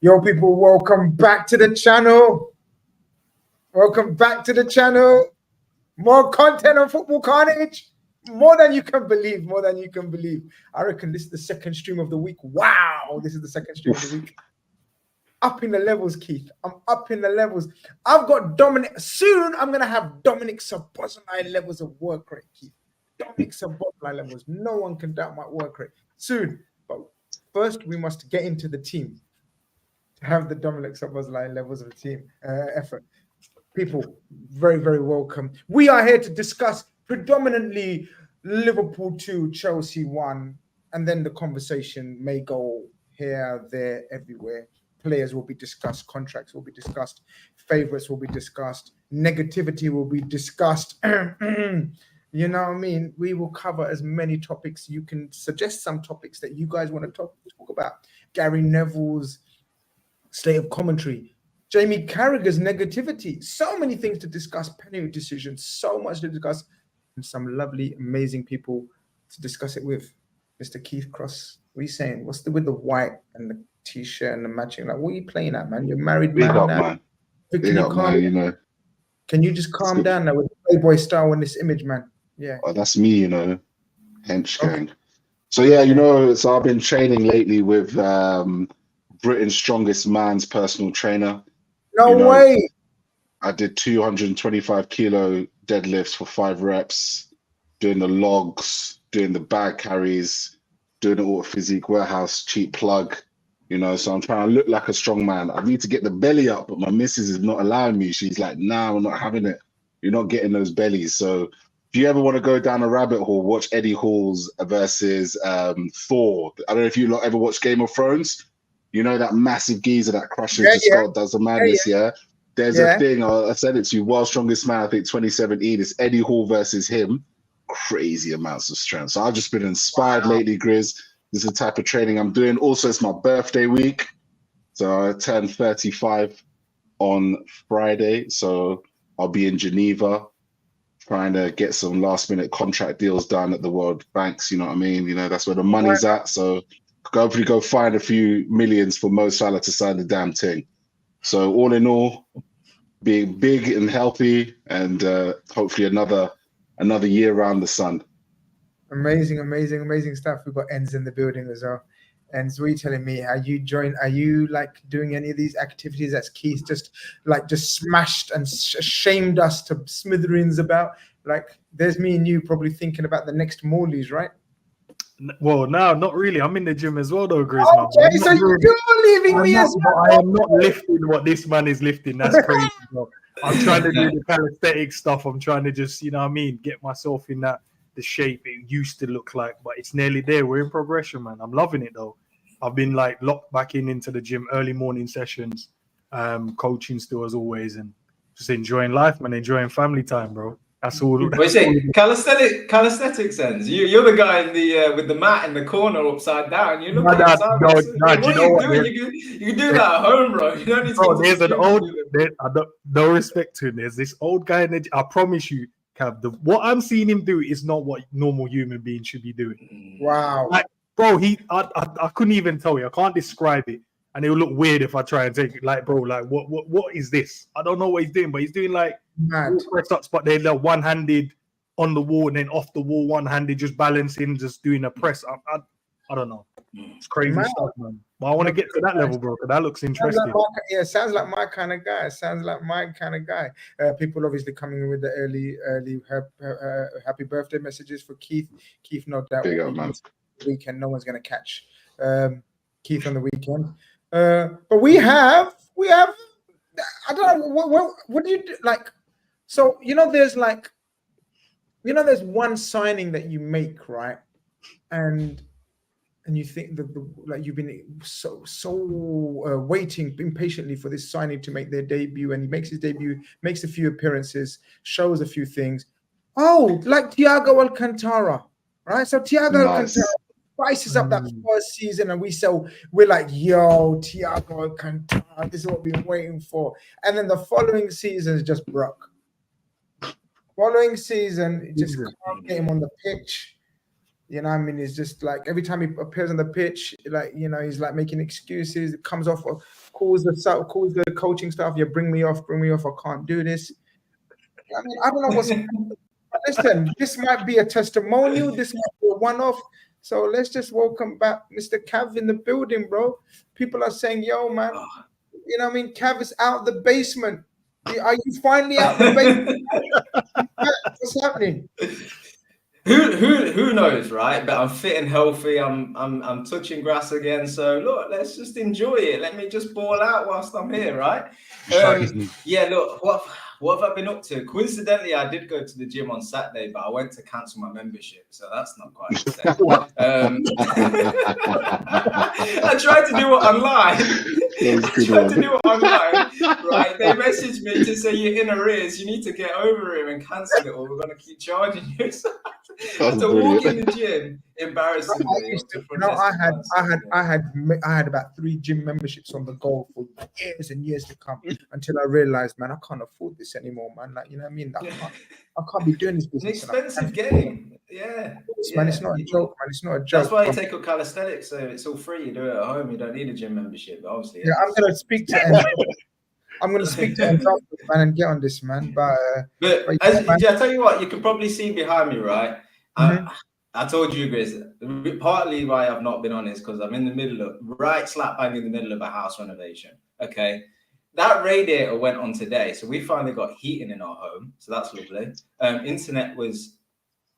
Yo, people, welcome back to the channel. Welcome back to the channel. More content on Football Carnage. More than you can believe. More than you can believe. I reckon this is the second stream of the week. Wow, this is the second stream of the week. Up in the levels, Keith. I'm up in the levels. I've got Dominic. Soon, I'm going to have Dominic Szoboszlai levels of work rate, Keith. Dominic Szoboszlai levels. No one can doubt my work rate. Soon. But first, we must get into the team. Have the Dominic Szoboszlai levels of the team effort. People, very, very welcome. We are here to discuss predominantly Liverpool 2, Chelsea 1, and then the conversation may go here, there, everywhere. Players will be discussed, contracts will be discussed, favorites will be discussed, negativity will be discussed. You know what I mean? We will cover as many topics. You can suggest some topics that you guys want to talk about. Gary Neville's slate of commentary, Jamie Carragher's negativity, so many things to discuss, penalty decisions, so much to discuss, and some lovely, amazing people to discuss it with. Mr. Keith Cross, what are you saying? What's with the white and the t-shirt and the matching? Like, what are you playing at, man? You're married man now. Man. Big up, man, you know. Can you just calm down now with the Playboy style in this image, man? Yeah. Oh, that's me, you know. Hench gang. Okay. So, yeah, you know, so I've been training lately with Britain's strongest man's personal trainer. No way. I did 225 kilo deadlifts for 5 reps, doing the logs, doing the bag carries, doing the auto physique warehouse cheap plug, you know. So I'm trying to look like a strong man. I need to get the belly up, but my missus is not allowing me. She's like, nah, I'm not having it. You're not getting those bellies. So if you ever want to go down a rabbit hole, watch Eddie Hall's versus Thor. I don't know if you ever watched Game of Thrones. You know that massive geezer that crushes the skull, does the madness, yeah? There's a thing, I said it to you, World's Strongest Man, I think 2017, it's Eddie Hall versus him. Crazy amounts of strength. So I've just been inspired lately, Grizz. This is the type of training I'm doing. Also, it's my birthday week. So I turned 35 on Friday. So I'll be in Geneva trying to get some last minute contract deals done at the World Banks, you know what I mean? You know, that's where the money's at. So hopefully go find a few millions for Mo Salah to sign the damn thing. So all in all, being big and healthy, and hopefully another year around the sun. Amazing stuff. We've got Enz in the building as well. Enz, what are you telling me? Are you like doing any of these activities that Keith just smashed and shamed us to smithereens about? Like, there's me and you probably thinking about the next Morley's, right? Well, no, not really. I'm in the gym as well, though, Grizz. Okay, so you're leaving me as well. I am not lifting what this man is lifting. That's crazy, bro. I'm trying to do the calisthenic stuff. I'm trying to just, you know what I mean, get myself in the shape it used to look like, but it's nearly there. We're in progression, man. I'm loving it, though. I've been, like, locked back into the gym, early morning sessions, coaching still as always, and just enjoying life, man, enjoying family time, bro. That's all. What you say? Calisthenics ends. You're the guy in the with the mat in the corner upside down. You look what are you doing? You can do that at home, bro. You don't need to. There's an old. No respect to him. There's this old guy in the. I promise you, Cav. What I'm seeing him do is not what normal human beings should be doing. Wow. Like, bro, I couldn't even tell you. I can't describe it, and it will look weird if I try and take it. Like, bro, like what is this? I don't know what he's doing, but he's doing like. Press ups, but they're like one-handed on the wall and then off the wall, one-handed, just balancing, just doing a press up. I don't know. It's crazy stuff, man. But I want to get to that level, bro, because that looks interesting. Sounds like my kind of guy. People obviously coming in with the early happy birthday messages for Keith. Keith, no doubt. Big up, man. Weekend, no one's going to catch Keith on the weekend. But we have. I don't know. What do you do? Like, so there's there's one signing that you make, right? And you think that like you've been so waiting impatiently for this signing to make their debut, and he makes his debut, makes a few appearances, shows a few things. Oh, like Thiago Alcantara, right? So Thiago Alcantara spices up that first season, and we're like, yo, Thiago Alcantara, this is what we've been waiting for. And then the following season is just broke. Following season, just can't get him on the pitch. You know what I mean? It's just like every time he appears on the pitch, like, you know, he's like making excuses. It comes off, calls the coaching staff. You bring me off. I can't do this. I mean, I don't know what's. Listen, this might be a testimonial. This might be a one-off. So let's just welcome back Mr. Cav in the building, bro. People are saying, yo, man, you know what I mean? Cav is out the basement. Are you finally out the basement? What's happening? Who knows, right? But I'm fit and healthy. I'm touching grass again. So look, let's just enjoy it. Let me just ball out whilst I'm here, right? Yeah, look, what have I been up to? Coincidentally, I did go to the gym on Saturday, but I went to cancel my membership, so that's not quite the same. I tried to do it online. Right? They messaged me to say you're in arrears. You need to get over it and cancel it, or we're going to keep charging you. So walk in the gym, embarrassingly. I had about 3 gym memberships on the go for years and years to come until I realized, man, I can't afford this anymore, man. Like, you know what I mean? I can't be doing this business. An expensive game. Yeah. Man, it's not a joke, man. It's not a joke. That's why you take up calisthenics, so it's all free. You do it at home. You don't need a gym membership, obviously. Yeah, I'm gonna speak to Enzo, man, and get on this, man. But I tell you what, you can probably see behind me, right? I told you, Grizz, partly why I've not been on is because I'm in the middle of slap bang in the middle of a house renovation. Okay. That radiator went on today, so we finally got heating in our home, so that's lovely. Internet was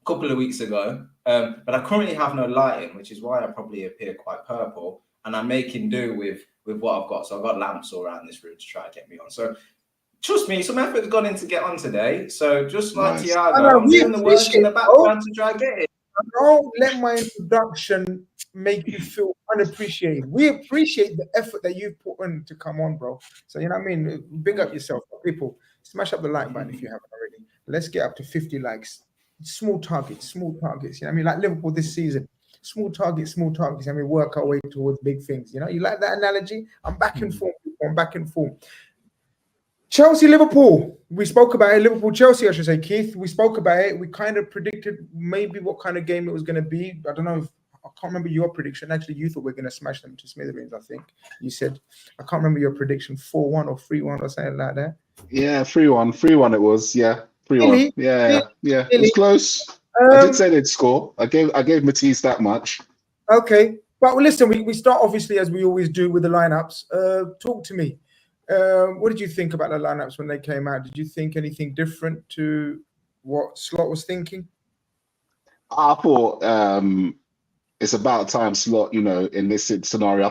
a couple of weeks ago, but I currently have no lighting, which is why I probably appear quite purple, and I'm making do with what I've got. So I've got lamps all around this room to try and get me on. So trust me, some effort's gone in to get on today. So just like Thiago, I'm doing the work in the background to try and get it. Don't let my introduction make you feel unappreciated. We appreciate the effort that you've put in to come on, bro. So, you know what I mean? Big up yourself. People, smash up the like button if you haven't already. Let's get up to 50 likes. Small targets. You know what I mean? Like Liverpool this season. Small targets. And we work our way towards big things. You know, you like that analogy? I'm back in form. Chelsea, Liverpool. We spoke about it. Liverpool, Chelsea, I should say, Keith. We spoke about it. We kind of predicted maybe what kind of game it was going to be. I don't know. I can't remember your prediction. Actually, you thought we were going to smash them to smithereens, I think. You said, I can't remember your prediction, 4-1 or 3-1 or something like that. Yeah, 3-1. 3-1 it was. Yeah, 3-1. Really? Yeah. Really? It was close. I did say they'd score. I gave Matisse that much. Okay. But listen, we start obviously, as we always do, with the lineups. Talk to me. What did you think about the lineups when they came out? Did you think anything different to what Slot was thinking? I thought it's about time Slot, you know, in this scenario.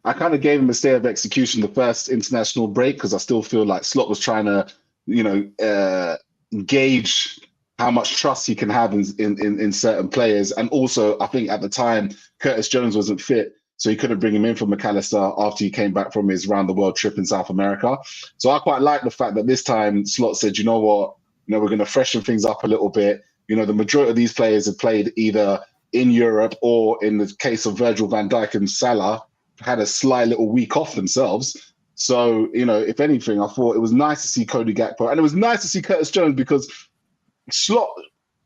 I kind of gave him a stay of execution the first international break because I still feel like Slot was trying to, you know, gauge how much trust he can have in certain players. And also, I think at the time, Curtis Jones wasn't fit. So he couldn't bring him in for McAllister after he came back from his round the world trip in South America. So I quite like the fact that this time Slot said, you know what, you know, we're going to freshen things up a little bit. You know, the majority of these players have played either in Europe or, in the case of Virgil van Dijk and Salah, had a slight little week off themselves. So, you know, if anything, I thought it was nice to see Cody Gakpo. And it was nice to see Curtis Jones because Slot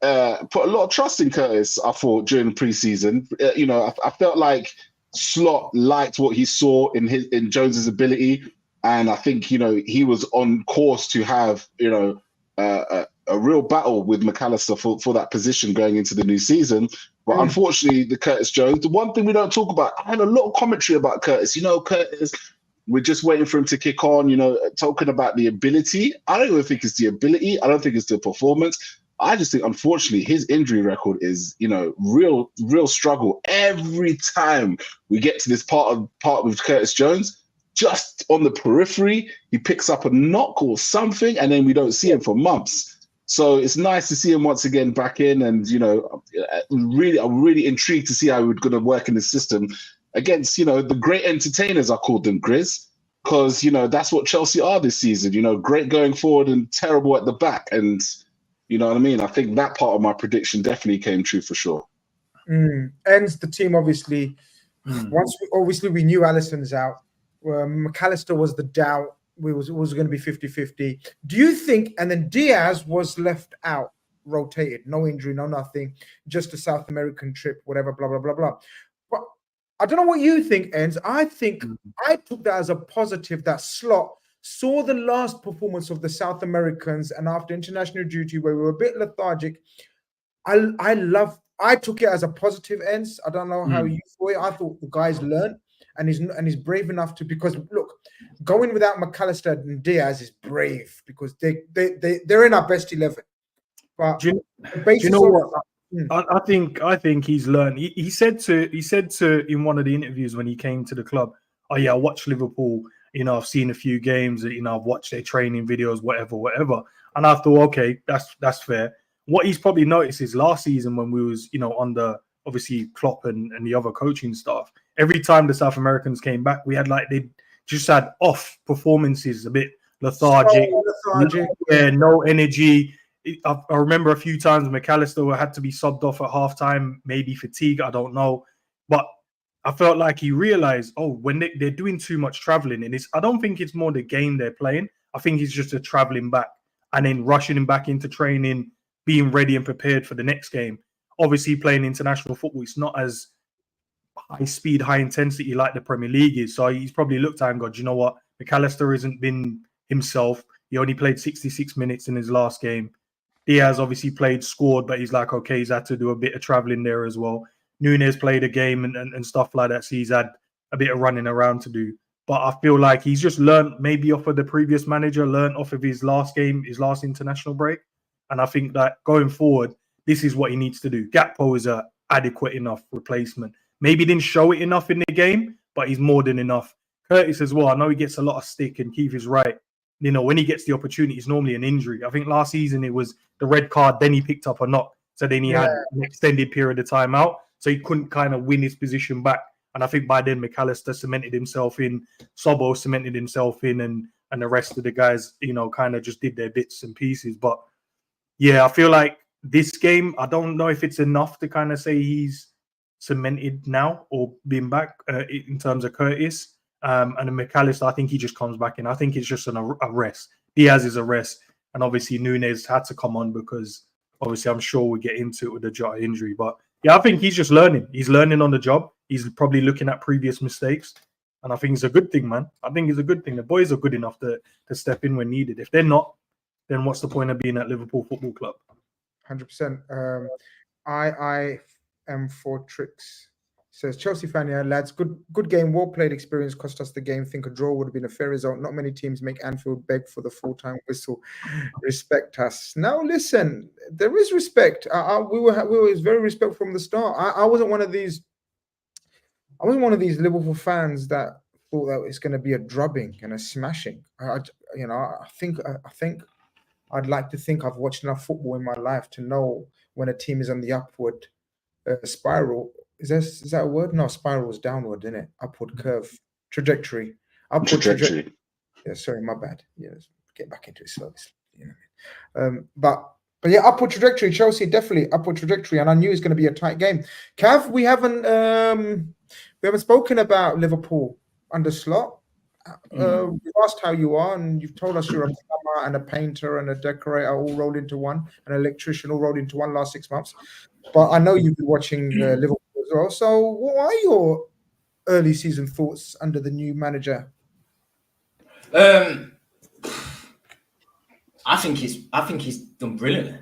put a lot of trust in Curtis, I thought, during the preseason. You know, I felt like Slot liked what he saw in Jones's ability, and I think, you know, he was on course to have, you know, a real battle with McAllister for that position going into the new season. But unfortunately, the Curtis Jones, the one thing we don't talk about, I had a lot of commentary about Curtis. You know, Curtis, we're just waiting for him to kick on, you know, talking about the ability. I don't even think it's the ability. I don't think it's the performance. I just think, unfortunately, his injury record is, you know, real struggle. Every time we get to this part with Curtis Jones, just on the periphery, he picks up a knock or something, and then we don't see him for months. So it's nice to see him once again back in, and, you know, I'm really intrigued to see how he's going to work in the system against, you know, the great entertainers, I called them, Grizz, because, you know, that's what Chelsea are this season. You know, great going forward and terrible at the back, and you know what I mean? I think that part of my prediction definitely came true for sure. And the team, obviously, once we knew Alisson's out. McAllister was the doubt. It was going to be 50-50. Do you think, and then Diaz was left out. rotated, no injury, no nothing, just a South American trip, whatever, blah, blah, blah, blah. But I don't know what you think, Enz. I think I took that as a positive that Slot saw the last performance of the South Americans, and after international duty, where we were a bit lethargic, I took it as a positive, Enz. I don't know how you saw it. I thought the guys learned, and he's brave enough to, because look, going without McAllister and Diaz is brave, because they're in our best 11. But do you know what? I think he's learned. He said to in one of the interviews when he came to the club, oh yeah, I watched Liverpool. You know, I've seen a few games. You know, I've watched their training videos, whatever. And I thought, okay, that's fair. What he's probably noticed is last season when we was, you know, under obviously Klopp and the other coaching staff, every time the South Americans came back, we had they just had off performances, a bit lethargic. Yeah, no energy. I remember a few times McAllister had to be subbed off at halftime, maybe fatigue, I don't know. But I felt like he realized, when they're doing too much traveling, and I don't think it's more the game they're playing. I think it's just a traveling back and then rushing him back into training, being ready and prepared for the next game. Obviously, playing international football, it's not as high speed, high intensity like the Premier League is. So he's probably looked at it and gone, you know what? McAllister hasn't been himself. He only played 66 minutes in his last game. Diaz obviously scored, but he's like, okay, he's had to do a bit of traveling there as well. Nunes played a game and stuff like that, so he's had a bit of running around to do. But I feel like he's just learned maybe off of the previous manager, learned off of his last game, his last international break. And I think that going forward, this is what he needs to do. Gakpo is a adequate enough replacement. Maybe didn't show it enough in the game, but he's more than enough. Curtis as well, I know he gets a lot of stick, and Keith is right. You know, when he gets the opportunity, it's normally an injury. I think last season it was the red card, then he picked up a knock. So then he had an extended period of time out. So he couldn't kind of win his position back. And I think by then McAllister cemented himself in, Sobbo cemented himself in, and the rest of the guys, you know, kind of just did their bits and pieces. But yeah, I feel like this game, I don't know if it's enough to kind of say he's cemented now or been back in terms of Curtis. And then McAllister, I think he just comes back in. I think it's just a rest. Diaz is a rest. And obviously Nunes had to come on because obviously I'm sure we'll get into it with the Jota injury. But yeah, I think he's just learning. He's learning on the job. He's probably looking at previous mistakes. And I think it's a good thing, man. I think it's a good thing. The boys are good enough to step in when needed. If they're not, then what's the point of being at Liverpool Football Club? 100%. I am for tricks. Says Chelsea fan, yeah, lads. Good game, well played, experience cost us the game. Think a draw would have been a fair result. Not many teams make Anfield beg for the full-time whistle. Respect us. Now listen, there is respect. We were very respectful from the start. I wasn't one of these. I wasn't one of these Liverpool fans that thought that it's going to be a drubbing and a smashing. I think I'd like to think I've watched enough football in my life to know when a team is on the upward spiral. Is that a word? No, spiral is downward, isn't it? Upward curve, trajectory. Upward trajectory. Yeah, sorry, my bad. Yes, get back into it slowly. You know what I mean? But yeah, upward trajectory. Chelsea definitely upward trajectory, and I knew it's going to be a tight game. Cav, we haven't spoken about Liverpool under Slot. We've asked how you are, and you've told us you're a plumber and a painter and a decorator all rolled into one, an electrician all rolled into one last 6 months. But I know you've been watching Liverpool as well. So, what are your early season thoughts under the new manager? I think he's done brilliantly.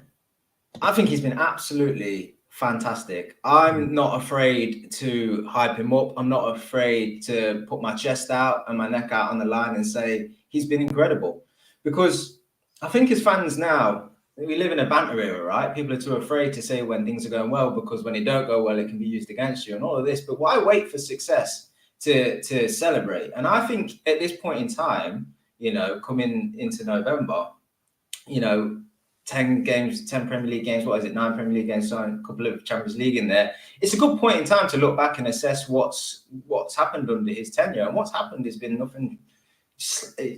I think he's been absolutely fantastic. I'm not afraid to hype him up. I'm not afraid to put my chest out and my neck out on the line and say he's been incredible. Because I think as fans now, we live in a banter era, right? People are too afraid to say when things are going well, because when they don't go well, it can be used against you and all of this. But why wait for success to celebrate? And I think at this point in time, you know, coming into November, you know, 10 games, 10 Premier League games, 9 Premier League games, so a couple of Champions League in there. It's a good point in time to look back and assess what's happened under his tenure. And what's happened has been nothing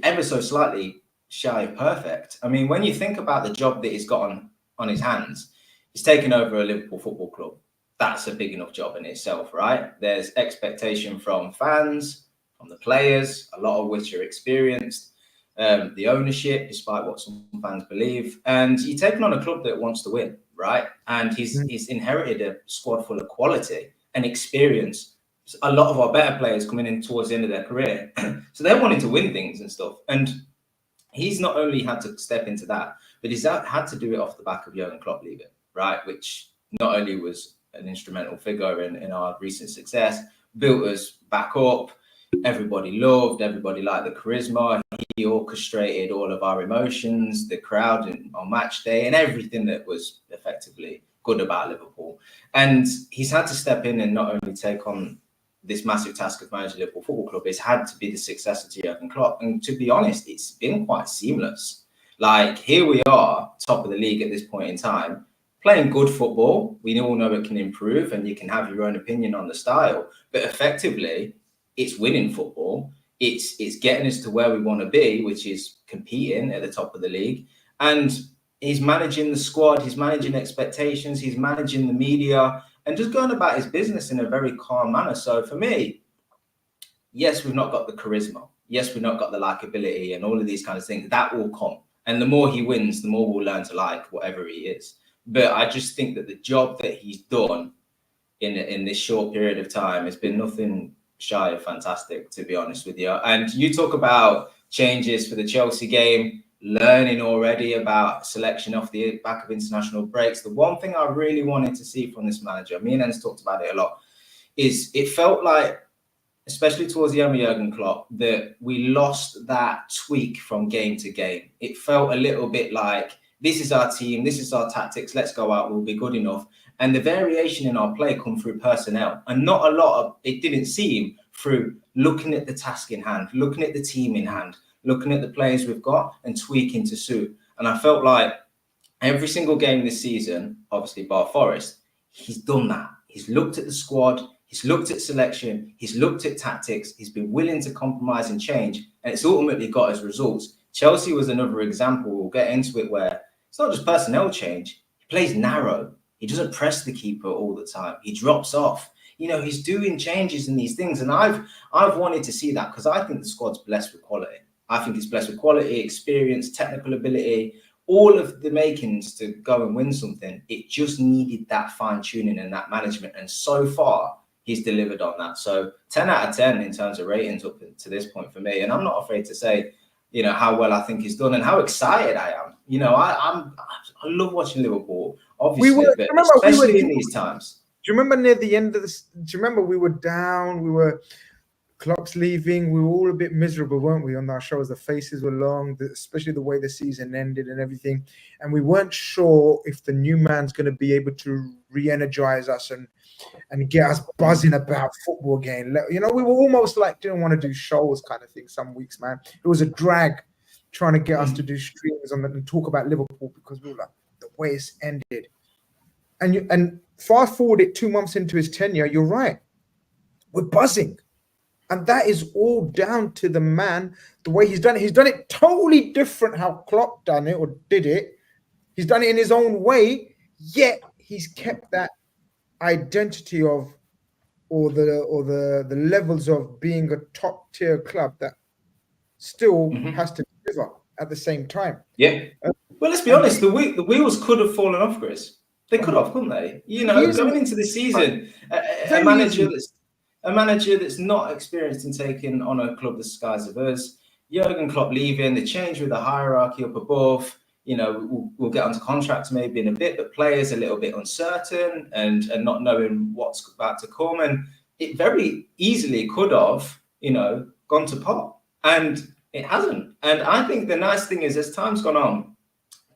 ever so slightly shy of perfect. I mean, when you think about the job that he's got on his hands, he's taken over a Liverpool Football Club. That's a big enough job in itself, right? There's expectation from fans, from the players, a lot of which are experienced. the ownership, despite what some fans believe. And you're taking on a club that wants to win, right? And he's inherited a squad full of quality and experience. A lot of our better players coming in towards the end of their career. So they're wanting to win things and stuff. And he's not only had to step into that, but he's had to do it off the back of Jurgen Klopp leaving, right? Which not only was an instrumental figure in our recent success, built us back up. Everybody loved, everybody liked the charisma. He orchestrated all of our emotions, the crowd on match day, and everything that was effectively good about Liverpool. And he's had to step in and not only take on this massive task of managing Liverpool Football Club, it's had to be the successor to Jurgen Klopp. And to be honest, it's been quite seamless. Like, here we are, top of the league at this point in time, playing good football. We all know it can improve, and you can have your own opinion on the style. But effectively, it's winning football. It's getting us to where we want to be, which is competing at the top of the league. And he's managing the squad, he's managing expectations, he's managing the media, and just going about his business in a very calm manner. So for me, yes, we've not got the charisma. Yes, we've not got the likability and all of these kind of things. That will come. And the more he wins, the more we'll learn to like whatever he is. But I just think that the job that he's done in this short period of time has been nothing shy of fantastic, to be honest with you. And you talk about changes for the Chelsea game, learning already about selection off the back of international breaks. The one thing I really wanted to see from this manager, me and Ennis talked about it a lot, is it felt like, especially towards the end of Jurgen Klopp, that we lost that tweak from game to game. It felt a little bit like, this is our team, this is our tactics, let's go out, we'll be good enough. And the variation in our play come through personnel. And not a lot of, it didn't seem through looking at the task in hand, looking at the team in hand, looking at the players we've got and tweaking to suit. And I felt like every single game this season, obviously bar Forest, he's done that. He's looked at the squad, he's looked at selection, he's looked at tactics, he's been willing to compromise and change, and it's ultimately got his results. Chelsea was another example, we'll get into it, where it's not just personnel change, he plays narrow. He doesn't press the keeper all the time. He drops off. You know, he's doing changes in these things. And I've wanted to see that because I think the squad's blessed with quality. I think it's blessed with quality, experience, technical ability, all of the makings to go and win something. It just needed that fine-tuning and that management. And so far, he's delivered on that. So 10 out of 10 in terms of ratings up to this point for me. And I'm not afraid to say, you know, how well I think he's done and how excited I am. You know, I love watching Liverpool, obviously, but especially in these times. Do you remember near the end of this? Do you remember we were down? We were Klopp's leaving. We were all a bit miserable, weren't we, on our shows? The faces were long, especially the way the season ended and everything. And we weren't sure if the new man's going to be able to re-energize us and get us buzzing about football again. You know, we were almost like didn't want to do shows kind of thing some weeks, man. It was a drag trying to get us to do streams on and talk about Liverpool because we were like, the way it's ended. And fast forward it 2 months into his tenure, you're right. We're buzzing. And that is all down to the man, the way he's done it. He's done it totally different how Klopp done it or did it. He's done it in his own way, yet he's kept that identity of or the levels of being a top tier club that still has to deliver at the same time. Yeah. Well, let's be honest, the wheels could have fallen off, Grizz. They could have, couldn't they? You know, going into the season, a manager that's not experienced in taking on a club the size of us, Jurgen Klopp leaving, the change with the hierarchy up above. You know, we'll get onto contracts maybe in a bit, but players a little bit uncertain and not knowing what's about to come. And it very easily could have, you know, gone to pot. And it hasn't. And I think the nice thing is, as time's gone on,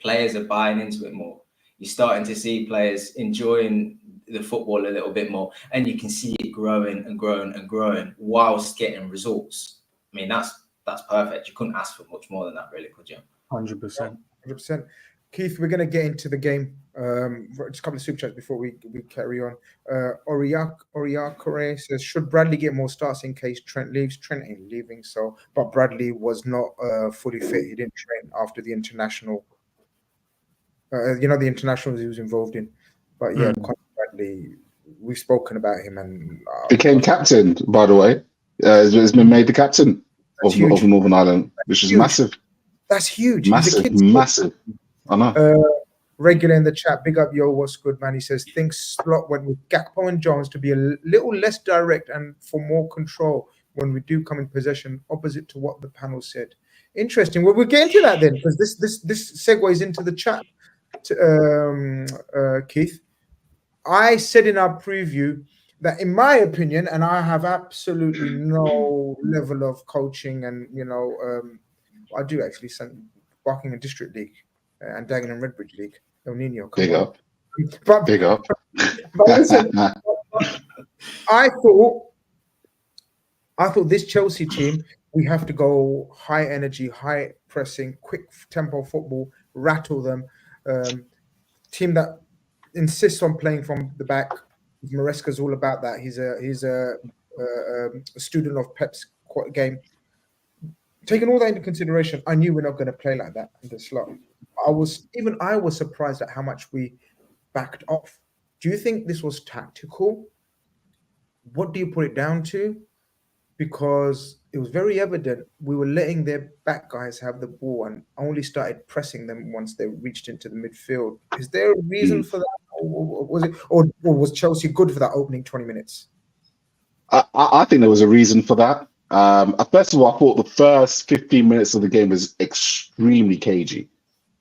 players are buying into it more. You're starting to see players enjoying the football a little bit more, and you can see it growing and growing and growing whilst getting results. I mean, that's perfect. You couldn't ask for much more than that, really, could you? 100%. 100%. Keith, we're going to get into the game. Just a couple of super chats before we carry on. Oriakore says, should Bradley get more starts in case Trent leaves? Trent ain't leaving, but Bradley was not fully fit. He didn't train after the international. The internationals he was involved in. But yeah, Bradley, we've spoken about him and became captain, by the way. Has been made the captain of Northern Ireland, which is massive. That's huge. He's a Massive, kid. massive. I know. Regular in the chat, big up, yo, what's good, man? He says, thinks Slot went with Gakpo and Jones to be a little less direct and for more control when we do come in possession, opposite to what the panel said. Interesting. Well, we'll get into that then, because this segues into the chat, Keith. I said in our preview that, in my opinion, and I have absolutely no level of coaching, and I do actually send Barking District League and Dagenham Redbridge League. El Nino, Big up. But Big up. But listen, I thought this Chelsea team, we have to go high energy, high pressing, quick tempo football, rattle them. Team that insists on playing from the back. Maresca's all about that. He's a student of Pep's game. Taking all that into consideration, I knew we're not going to play like that in the slot. I was surprised at how much we backed off. Do you think this was tactical? What do you put it down to? Because it was very evident we were letting their back guys have the ball and only started pressing them once they reached into the midfield. Is there a reason for that? Or was Chelsea good for that opening 20 minutes? I think there was a reason for that. First of all, I thought the first 15 minutes of the game was extremely cagey,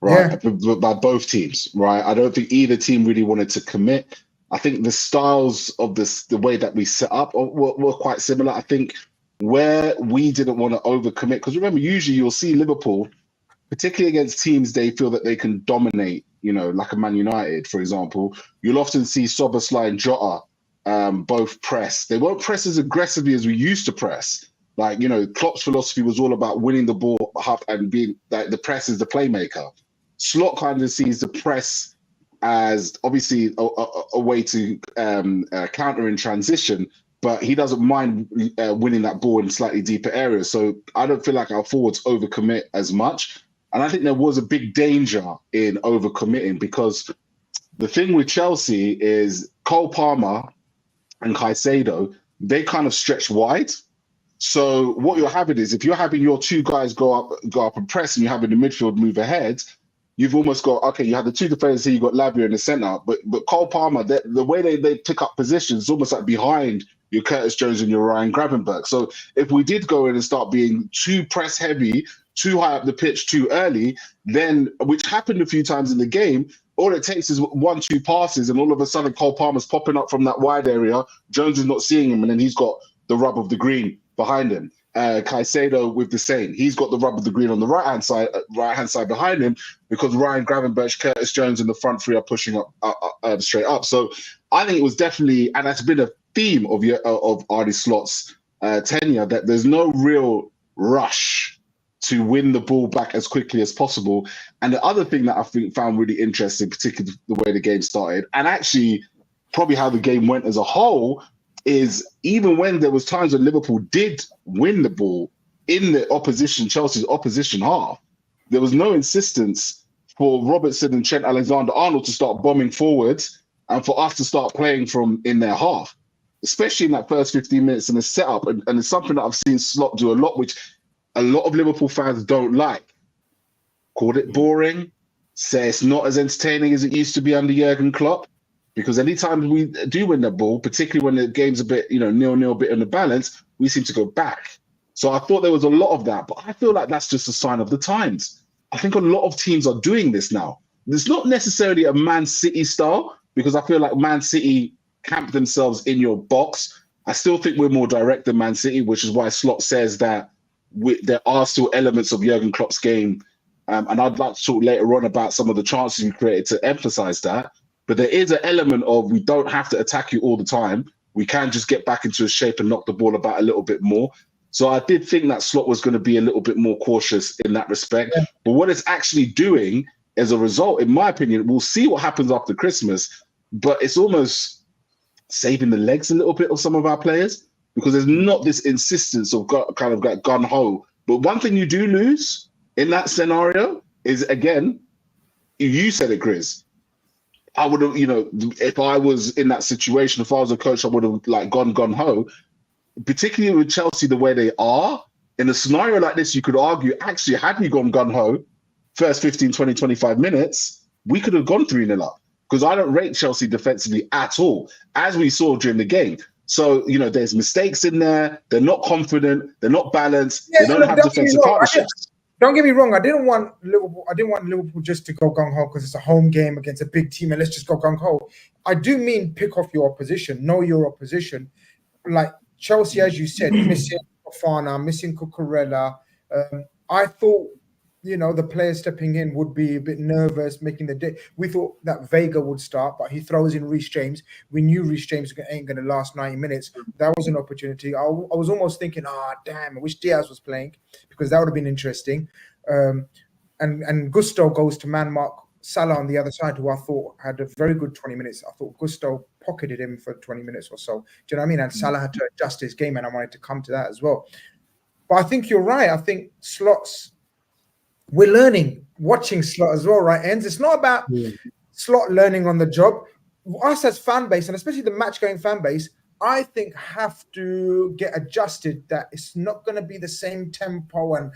right? Yeah. By both teams, right? I don't think either team really wanted to commit. I think the styles of the way that we set up were quite similar. I think where we didn't want to overcommit, because remember, usually you'll see Liverpool, particularly against teams they feel that they can dominate, like a Man United, for example, you'll often see Szoboszlai and Jota both press. They won't press as aggressively as we used to press. Like, Klopp's philosophy was all about winning the ball up and being like the press is the playmaker. Slot kind of sees the press as obviously a way to counter in transition, but he doesn't mind winning that ball in slightly deeper areas. So I don't feel like our forwards overcommit as much. And I think there was a big danger in overcommitting, because the thing with Chelsea is Cole Palmer and Caicedo, they kind of stretch wide. So what you're having is, if you're having your two guys go up and press, and you're having the midfield move ahead, you've almost got, okay, you have the two defenders here, you've got Lavia in the centre, but Cole Palmer, the way they pick up positions is almost like behind your Curtis Jones and your Ryan Gravenberch. So if we did go in and start being too press heavy, too high up the pitch too early, then, which happened a few times in the game, all it takes is 1-2 passes, and all of a sudden Cole Palmer's popping up from that wide area, Jones is not seeing him, and then he's got the rub of the green behind him. Caicedo with the same. He's got the rub of the green on the right-hand side behind him, because Ryan Gravenberch, Curtis Jones and the front three are pushing up straight up. So I think it was definitely, and that's been a theme of Arne Slot's tenure, that there's no real rush to win the ball back as quickly as possible. And the other thing that I think found really interesting, particularly the way the game started, and actually probably how the game went as a whole, is even when there was times when Liverpool did win the ball in the Chelsea's opposition half, there was no insistence for Robertson and Trent Alexander-Arnold to start bombing forwards and for us to start playing from in their half, especially in that first 15 minutes in the setup. And it's something that I've seen Slot do a lot, which a lot of Liverpool fans don't like. Called it boring, say it's not as entertaining as it used to be under Jurgen Klopp. Because anytime we do win the ball, particularly when the game's a bit, 0-0, bit in the balance, we seem to go back. So I thought there was a lot of that, but I feel like that's just a sign of the times. I think a lot of teams are doing this now. It's not necessarily a Man City style, because I feel like Man City camp themselves in your box. I still think we're more direct than Man City, which is why Slot says that there are still elements of Jurgen Klopp's game. And I'd like to talk later on about some of the chances we created to emphasize that. But there is an element of, we don't have to attack you all the time. We can just get back into a shape and knock the ball about a little bit more. So I did think that Slot was going to be a little bit more cautious in that respect. Yeah. But what it's actually doing as a result, in my opinion, we'll see what happens after Christmas, but it's almost saving the legs a little bit of some of our players, because there's not this insistence of kind of like gun-ho. But one thing you do lose in that scenario is, again, you said it, Grizz, I would have, if I was in that situation, if I was a coach, I would have gone gung-ho, particularly with Chelsea the way they are. In a scenario like this, you could argue, actually, had we gone gun-ho, first 15, 20, 25 minutes, we could have gone 3-0 up. Because I don't rate Chelsea defensively at all, as we saw during the game. So, you know, there's mistakes in there. They're not confident. They're not balanced. They don't have defensive partnerships. Don't get me wrong. I didn't want Liverpool just to go gung-ho because it's a home game against a big team and let's just go gung-ho. I do mean pick off your opposition, know your opposition. Like Chelsea, as you said, missing Fofana, missing Cucurella. I thought, you know, the players stepping in would be a bit nervous, making the day. We thought that Vega would start, but he throws in Reece James. We knew Reece James ain't going to last 90 minutes. That was an opportunity. I was almost thinking, damn, I wish Diaz was playing because that would have been interesting. And Gusto goes to man mark Salah on the other side, who I thought had a very good 20 minutes. I thought Gusto pocketed him for 20 minutes or so. Do you know what I mean? And Salah had to adjust his game, and I wanted to come to that as well. But I think you're right. I think Slot's... We're learning, watching Slot as well, right, Enz? It's not about Slot learning on the job. Us as fan base, and especially the match-going fan base, I think have to get adjusted that it's not going to be the same tempo. And,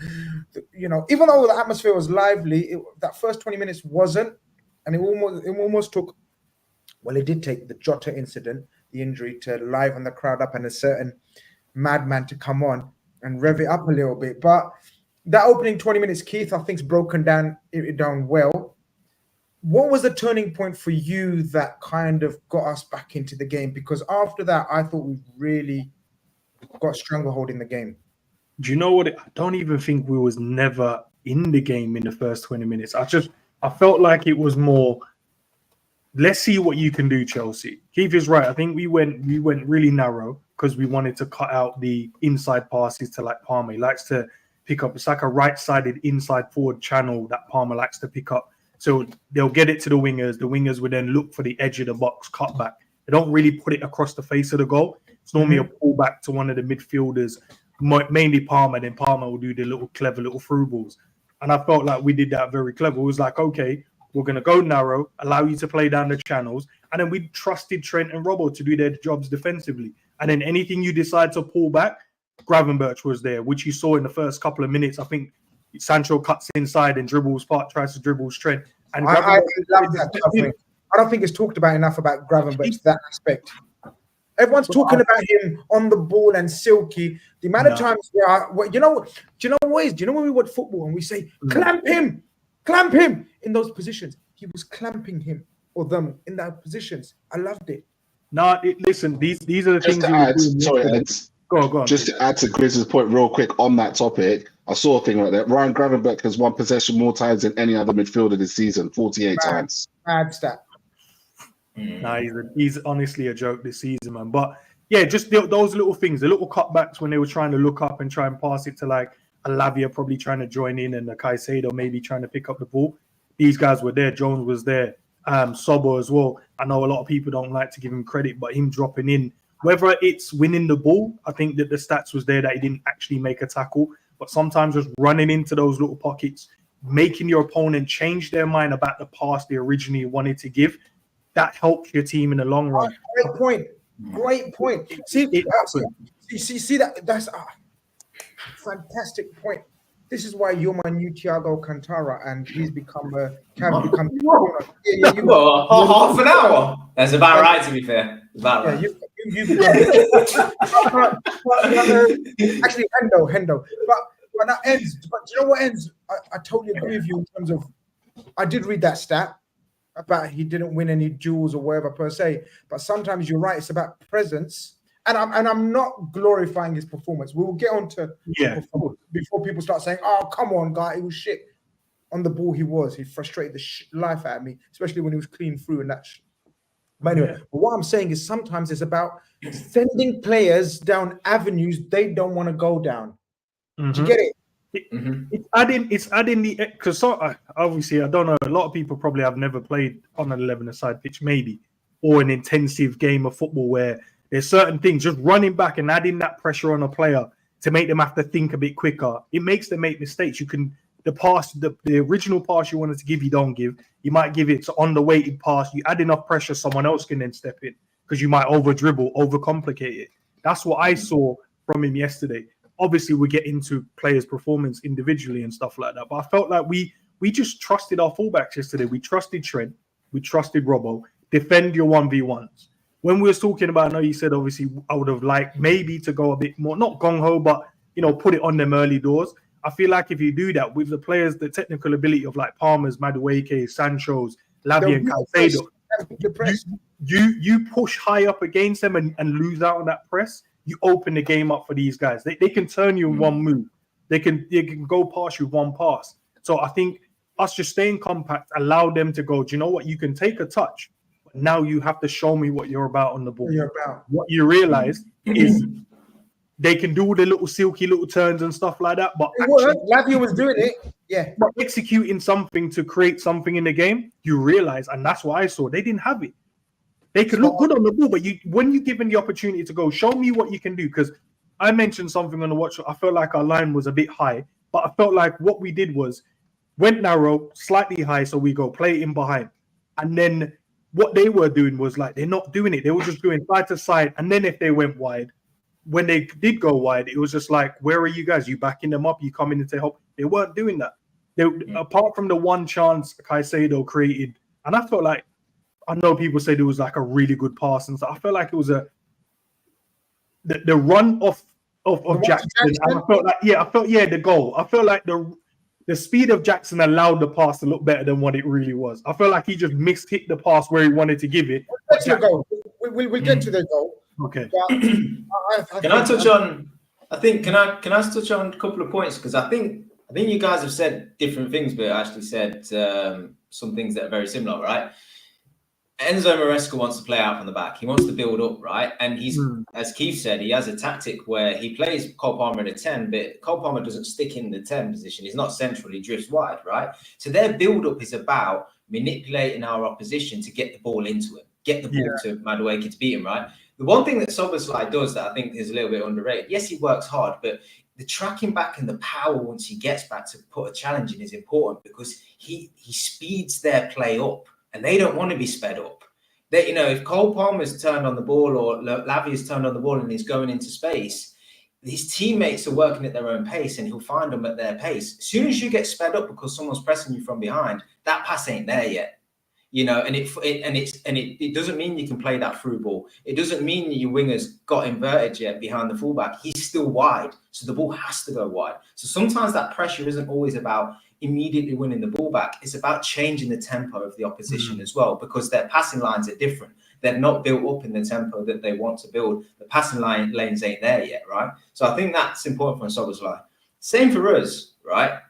you know, even though the atmosphere was lively, that first 20 minutes wasn't. And it almost took, well, it did take the Jota incident, the injury, to liven the crowd up and a certain madman to come on and rev it up a little bit. But that opening 20 minutes, Keith, I think, is broken down well. What was the turning point for you that kind of got us back into the game? Because after that, I thought we really got a stranglehold in the game. Do you know what? I don't even think we was never in the game in the first 20 minutes. I felt like it was more, let's see what you can do, Chelsea. Keith is right. I think we went really narrow because we wanted to cut out the inside passes to like Palmer. He likes to pick up. It's like a right-sided inside forward channel that Palmer likes to pick up. So they'll get it to the wingers. The wingers would then look for the edge of the box, cut back. They don't really put it across the face of the goal. It's normally a pullback to one of the midfielders, mainly Palmer. Then Palmer will do the clever little through balls. And I felt like we did that very clever. It was like, okay, we're going to go narrow, allow you to play down the channels. And then we trusted Trent and Robbo to do their jobs defensively. And then anything you decide to pull back, Gravenberch was there, which you saw in the first couple of minutes. I think Sancho cuts inside and tries to dribble Trent. And I love that. I don't think it's talked about enough about Gravenberch, that aspect. Everyone's talking about him on the ball and silky. The amount of times where do you know when we watch football and we say, clamp him in those positions? He was clamping him or them in those positions. I loved it. Listen, these are the things. Go on. Just to add to Grizz's point real quick on that topic, I saw a thing like that. Ryan Gravenberch has won possession more times than any other midfielder this season, 48 times. Bad stat. He's honestly a joke this season, man. But yeah, just those little things, the little cutbacks when they were trying to look up and try and pass it to like a Lavia probably trying to join in and the Caicedo maybe trying to pick up the ball. These guys were there. Jones was there. Sobo as well. I know a lot of people don't like to give him credit, but him dropping in, whether it's winning the ball, I think that the stats was there that he didn't actually make a tackle, but sometimes just running into those little pockets, making your opponent change their mind about the pass they originally wanted to give, that helps your team in the long run. Great point. See that's a fantastic point. This is why you're my new Thiago Cantara, and he's become half an hour. That's about right, to be fair. About right. Actually, Hendo. But that ends. But do you know what ends? I totally agree with you in terms of. I did read that stat about he didn't win any duels or whatever per se. But sometimes you're right. It's about presence. And I'm not glorifying his performance. We will get on to before people start saying, "Oh, come on, guy, it was shit." On the ball, he frustrated the life out of me, especially when he was clean through and that. But anyway, but what I'm saying is sometimes it's about sending players down avenues they don't want to go down. Do you get it? It's adding the, because obviously I don't know. A lot of people probably have never played on an 11-a-side pitch, maybe, or an intensive game of football where there's certain things, just running back and adding that pressure on a player to make them have to think a bit quicker. It makes them make mistakes. You can, the original pass you wanted to give, you don't give. You might give it to underweighted pass. You add enough pressure, someone else can then step in because you might over dribble, over complicate it. That's what I saw from him yesterday. Obviously, we get into players' performance individually and stuff like that. But I felt like we just trusted our fullbacks yesterday. We trusted Trent. We trusted Robbo. Defend your 1v1s. When we was talking about, I know you said, obviously, I would have liked maybe to go a bit more, not gung-ho, but, put it on them early doors. I feel like if you do that with the players, the technical ability of like Palmer's, Madueke, Sancho's, Lavia and Caicedo, you push high up against them and lose out on that press, you open the game up for these guys. They can turn you in one move. They can go past you one pass. So I think us just staying compact allowed them to go, do you know what? You can take a touch, but now you have to show me what you're about on the ball. What you realize is they can do all the little silky little turns and stuff like that, but Lavia was doing it. Yeah. But executing something to create something in the game, you realize, and that's what I saw, they didn't have it. They could look good on the ball, but when you're given the opportunity to go, show me what you can do. Because I mentioned something on the watch, I felt like our line was a bit high, but I felt like what we did was went narrow, slightly high, so we go play in behind. And then what they were doing was like, they're not doing it. They were just doing side to side. And then if they went wide, when they did go wide, it was just like, where are you guys? You backing them up? You coming in to help? They weren't doing that. Apart from the one chance Caicedo created, and I felt like, I know people said it was like a really good pass, and so I felt like it was the run of Jackson. And I felt like, the goal. I felt like the speed of Jackson allowed the pass to look better than what it really was. I felt like he just hit the pass where he wanted to give it. We'll get to the goal. We'll get to the goal. Okay. Can I touch on? I think can I touch on a couple of points, because I think you guys have said different things, but actually said some things that are very similar, right? Enzo Maresca wants to play out from the back. He wants to build up, right? And he's, as Keith said, he has a tactic where he plays Cole Palmer in a 10, but Cole Palmer doesn't stick in the 10 position. He's not central. He drifts wide, right? So their build-up is about manipulating our opposition to get the ball into him, get the ball to Madueke to beat him, right? The one thing that Szoboszlai does that I think is a little bit underrated, yes, he works hard, but the tracking back and the power once he gets back to put a challenge in is important, because he speeds their play up. And they don't want to be sped up. They, if Cole Palmer's turned on the ball or Lavia's turned on the ball and he's going into space, his teammates are working at their own pace and he'll find them at their pace. As soon as you get sped up because someone's pressing you from behind, that pass ain't there yet. And it doesn't mean you can play that through ball. It doesn't mean that your winger's got inverted yet behind the fullback. He's still wide, so the ball has to go wide. So sometimes that pressure isn't always about immediately winning the ball back. It's about changing the tempo of the opposition as well, because their passing lines are different. They're not built up in the tempo that they want to build. The passing lanes ain't there yet, right? So I think that's important for Szoboszlai. Same for us, right?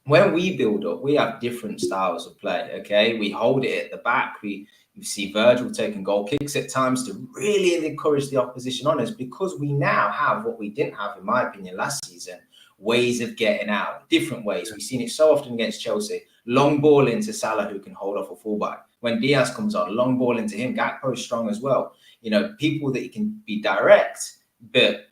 When we build up, we have different styles of play, okay? We hold it at the back. You see Virgil taking goal kicks at times to really encourage the opposition on us, because we now have what we didn't have, in my opinion, last season, ways of getting out, different ways. We've seen it so often against Chelsea. Long ball into Salah, who can hold off a fullback. When Diaz comes on, long ball into him. Gakpo is strong as well. People that you can be direct, but,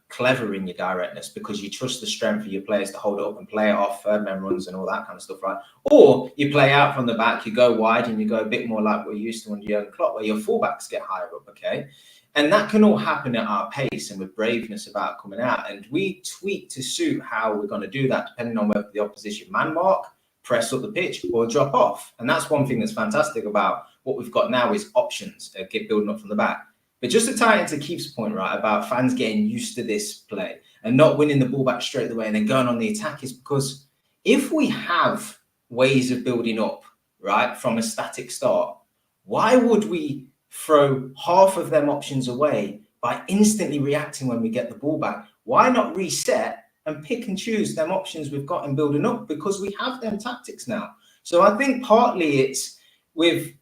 clever in your directness, because you trust the strength of your players to hold it up and play it off, third man runs and all that kind of stuff, right? Or you play out from the back, you go wide and you go a bit more like we're used to under Jurgen Klopp, where your fullbacks get higher up, okay? And that can all happen at our pace and with braveness about coming out. And we tweak to suit how we're going to do that, depending on whether the opposition man mark, press up the pitch, or drop off. And that's one thing that's fantastic about what we've got now is options, get building up from the back. But just to tie into Keith's point, right, about fans getting used to this play and not winning the ball back straight away and then going on the attack, is because if we have ways of building up, right, from a static start, why would we throw half of them options away by instantly reacting when we get the ball back? Why not reset and pick and choose them options we've got in building up, because we have them tactics now? So I think partly it's with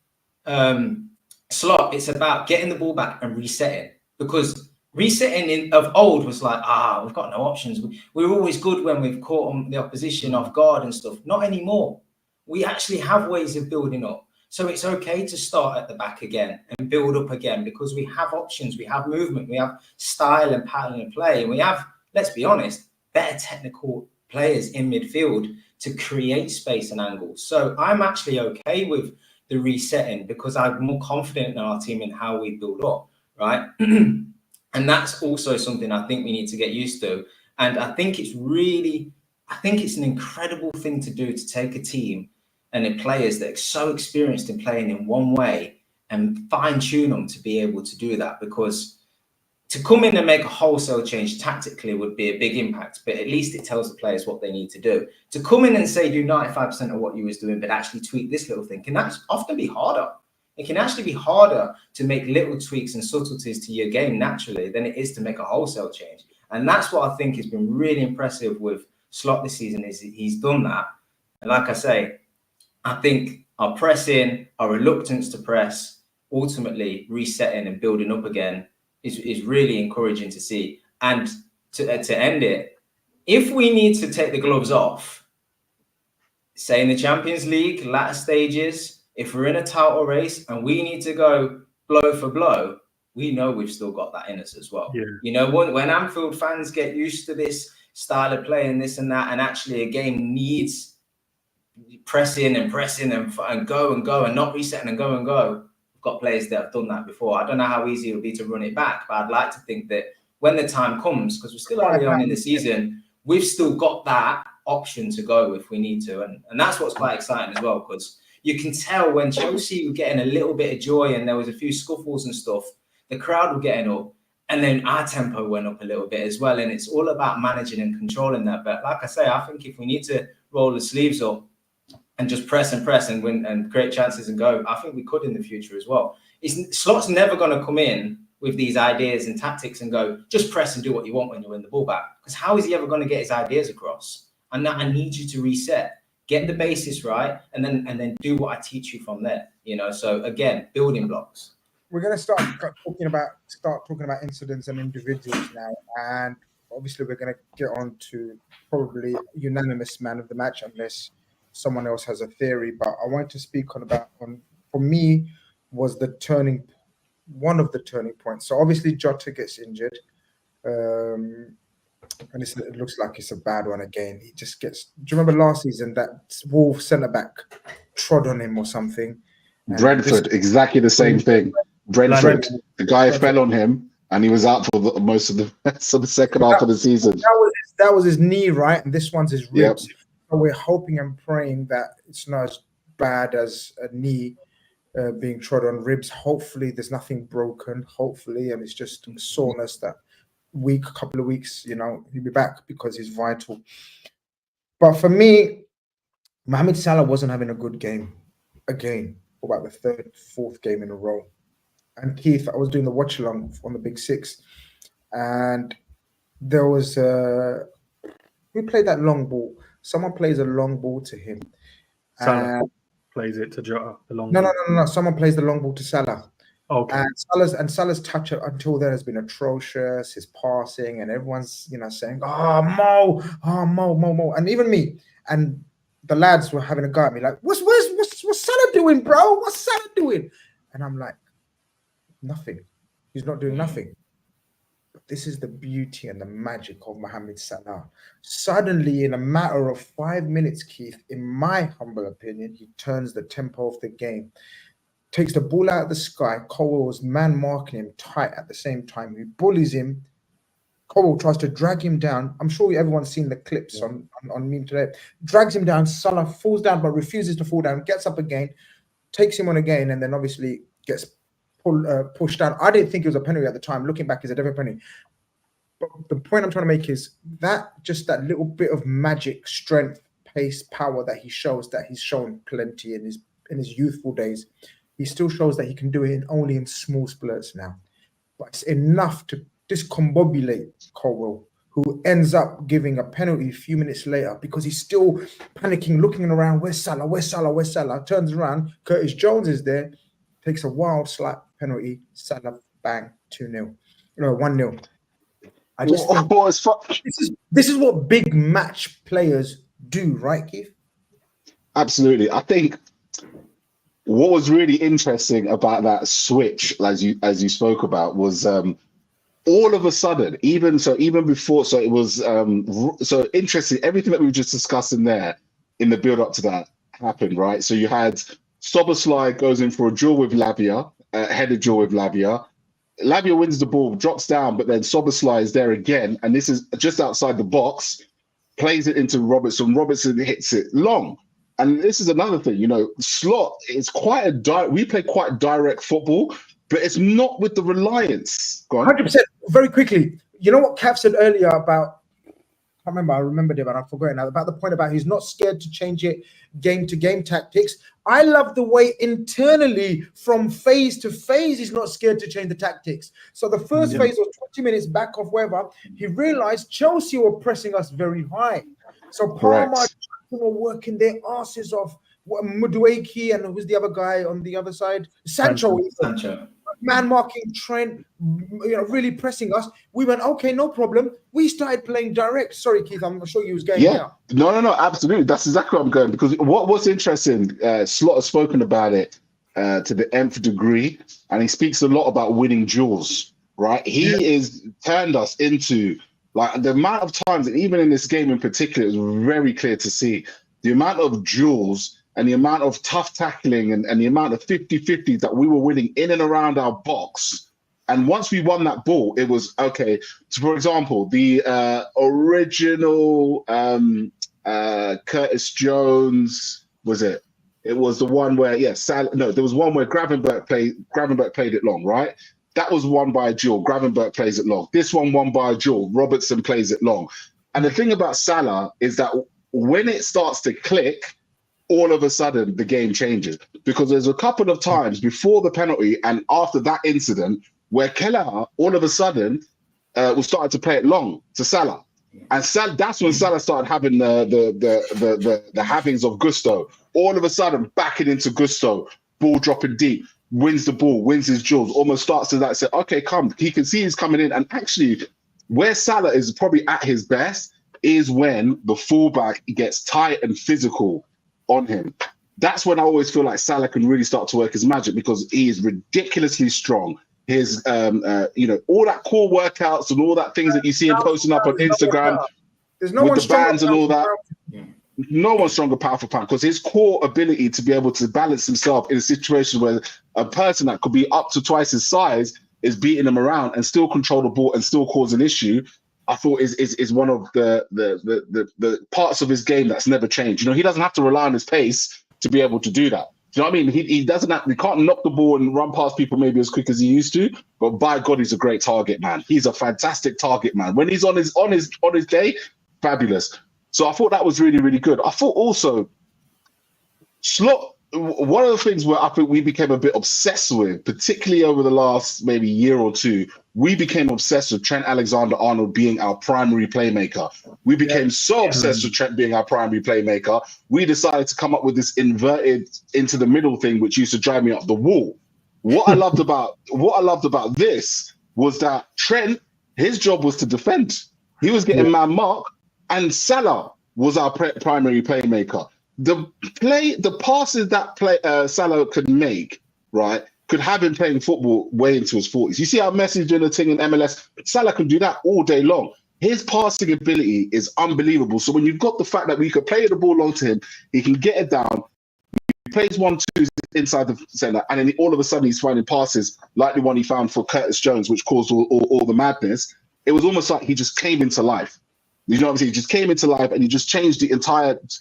Slot, it's about getting the ball back and resetting, because resetting of old was like, we've got no options. We're always good when we've caught the opposition off guard and stuff. Not anymore. We actually have ways of building up. So it's okay to start at the back again and build up again, because we have options, we have movement, we have style and pattern of play. And we have, let's be honest, better technical players in midfield to create space and angles. So I'm actually okay with the resetting, because I'm more confident in our team and how we build up, right? And that's also something I think we need to get used to. And I think it's an incredible thing to do, to take a team and the players that are so experienced in playing in one way and fine tune them to be able to do that. Because to come in and make a wholesale change tactically would be a big impact, but at least it tells the players what they need to do. To come in and say do 95% of what you was doing, but actually tweak this little thing, can that often be harder. It can actually be harder to make little tweaks and subtleties to your game naturally than it is to make a wholesale change. And that's what I think has been really impressive with Slot this season, is he's done that. And like I say, I think our pressing, our reluctance to press, ultimately resetting and building up again is really encouraging to see. And to end it, if we need to take the gloves off, say in the Champions League, latter stages, if we're in a title race and we need to go blow for blow, we know we've still got that in us as well. Yeah. You know, when Anfield fans get used to this style of playing, this and that, and actually a game needs pressing and go and not resetting and go. We've got players that have done that before. I don't know how easy it'll be to run it back, but I'd like to think that when the time comes, because we're still early on in the season, we've still got that option to go if we need to. And that's what's quite exciting as well, because you can tell when Chelsea were getting a little bit of joy and there was a few scuffles and stuff, the crowd were getting up, and then our tempo went up a little bit as well. And it's all about managing and controlling that. But like I say, I think if we need to roll the sleeves up and just press and win and create chances and go, I think we could in the future as well. Slot's never going to come in with these ideas and tactics and go, just press and do what you want when you win the ball back. Because how is he ever going to get his ideas across? And that I need you to reset, get the basis right, and then do what I teach you from there. You know, so again, building blocks. We're going to start talking about incidents and individuals now, and obviously we're going to get on to probably unanimous man of the match unless someone else has a theory. But I want to speak on for me was one of the turning points. So obviously Jota gets injured, and it looks like it's a bad one again. He just gets. Do you remember last season that Wolves centre back trod on him or something? Brentford, exactly the same thing. Brentford, the guy fell on him, and he was out for most of the second half of the season. That was his knee, right? And this one's his ribs. Yep. So we're hoping and praying that it's not as bad as a knee being trod on. Ribs, hopefully there's nothing broken, hopefully, and it's just soreness that couple of weeks, you know, he'll be back because he's vital. But for me, Mohammad Salah wasn't having a good game again for about the fourth game in a row. And Keith, I was doing the watch along on the Big Six, and there was who played that long ball? Someone plays a long ball to him. Salah plays it to Jota. The long ball. No. Someone plays the long ball to Salah. Okay. And Salah's touch until then has been atrocious. His passing, and everyone's saying, Mo," and even me and the lads were having a go at me like, what's Salah doing, bro? What's Salah doing? And I'm like, nothing. He's not doing nothing. But this is the beauty and the magic of Mohammad Salah. Suddenly, in a matter of 5 minutes, Keith, in my humble opinion, he turns the tempo of the game. Takes the ball out of the sky. Colwell was man marking him tight at the same time. He bullies him. Colwell tries to drag him down. I'm sure everyone's seen the clips on meme today. Drags him down. Salah falls down but refuses to fall down. Gets up again. Takes him on again, and then obviously gets pushed down. I didn't think it was a penalty at the time. Looking back, it's a different penalty. But the point I'm trying to make is that little bit of magic, strength, pace, power that he shows, that he's shown plenty in his youthful days. He still shows that he can do it only in small splurts now. But it's enough to discombobulate Colwell, who ends up giving a penalty a few minutes later because he's still panicking, looking around, where's Salah, where's Salah, where's Salah? Turns around, Curtis Jones is there, takes a wild slap penalty, Salah, bang, 2-0. 1-0. I just think this is what big match players do, right, Keith? Absolutely. I think what was really interesting about that switch, as you spoke about, was all of a sudden, even before, so it was so interesting. Everything that we were just discussing there in the build up to that happened, right? So you had Szoboszlai goes in for a draw with Lavia, headed draw with Lavia. Lavia wins the ball, drops down, but then Szoboszlai is there again, and this is just outside the box, plays it into Robertson. Robertson hits it long. And this is another thing, Slot is we play quite direct football, but it's not with the reliance. Go on. 100%. Very quickly, you know what Kav said earlier about, I remembered it, but I've forgotten now, about the point about he's not scared to change it game to game tactics. I love the way internally from phase to phase he's not scared to change the tactics. So the first phase was 20 minutes back off wherever. He realized Chelsea were pressing us very high. So Palmer were working their asses off. Mudueki and who's the other guy on the other side? Sancho. Man marking Trent, really pressing us. We went, okay, no problem. We started playing direct. Sorry, Keith, I'm sure you was going. Yeah, no, absolutely. That's exactly where I'm going, because what's interesting, Slot has spoken about it to the nth degree, and he speaks a lot about winning duels, right? He is turned us into, like, the amount of times, and even in this game in particular, it was very clear to see the amount of duels and the amount of tough tackling and the amount of 50-50s that we were winning in and around our box. And once we won that ball, it was, okay. So, for example, the original Curtis Jones, was it? It was the one where, there was one where Gravenberch played it long, right? That was won by a duel. Gravenberch plays it long. This one won by a duel. Robertson plays it long. And the thing about Salah is that when it starts to click, all of a sudden the game changes, because there's a couple of times before the penalty and after that incident where Kelleher all of a sudden was starting to play it long to Salah, and that's when Salah started having the havings of gusto. All of a sudden backing into gusto, ball dropping deep, wins the ball, wins his duels, almost starts to say, okay, come. He can see he's coming in, and actually where Salah is probably at his best is when the fullback gets tight and physical on him. That's when I always feel like Salah can really start to work his magic, because he is ridiculously strong. His, all that core workouts and all that things that you see him posting up on Instagram with the bands and all that. No one's stronger pound for pound, because his core ability to be able to balance himself in a situation where a person that could be up to twice his size is beating him around and still control the ball and still cause an issue, I thought is one of the parts of his game that's never changed. He doesn't have to rely on his pace to be able to do that. Do you know what I mean? He can't knock the ball and run past people maybe as quick as he used to, but by God, he's a great target man. He's a fantastic target man. When he's on his day, fabulous. So I thought that was really, really good. I thought also Slot, one of the things where I think we became a bit obsessed with, particularly over the last maybe year or two, we became obsessed with Trent Alexander-Arnold being our primary playmaker. We became so obsessed with Trent being our primary playmaker, we decided to come up with this inverted into the middle thing, which used to drive me up the wall. What I loved about this was that Trent, his job was to defend. He was getting man mark, and Salah was our primary playmaker. The passes that Salah could make, right, could have him playing football way into his 40s. You see how Messi doing the thing in MLS? Salah can do that all day long. His passing ability is unbelievable. So when you've got the fact that we could play the ball long to him, he can get it down, he plays 1-2 inside the centre, and then all of a sudden he's finding passes like the one he found for Curtis Jones, which caused all the madness. It was almost like he just came into life. You know what I'm saying? He just came into life and he just changed the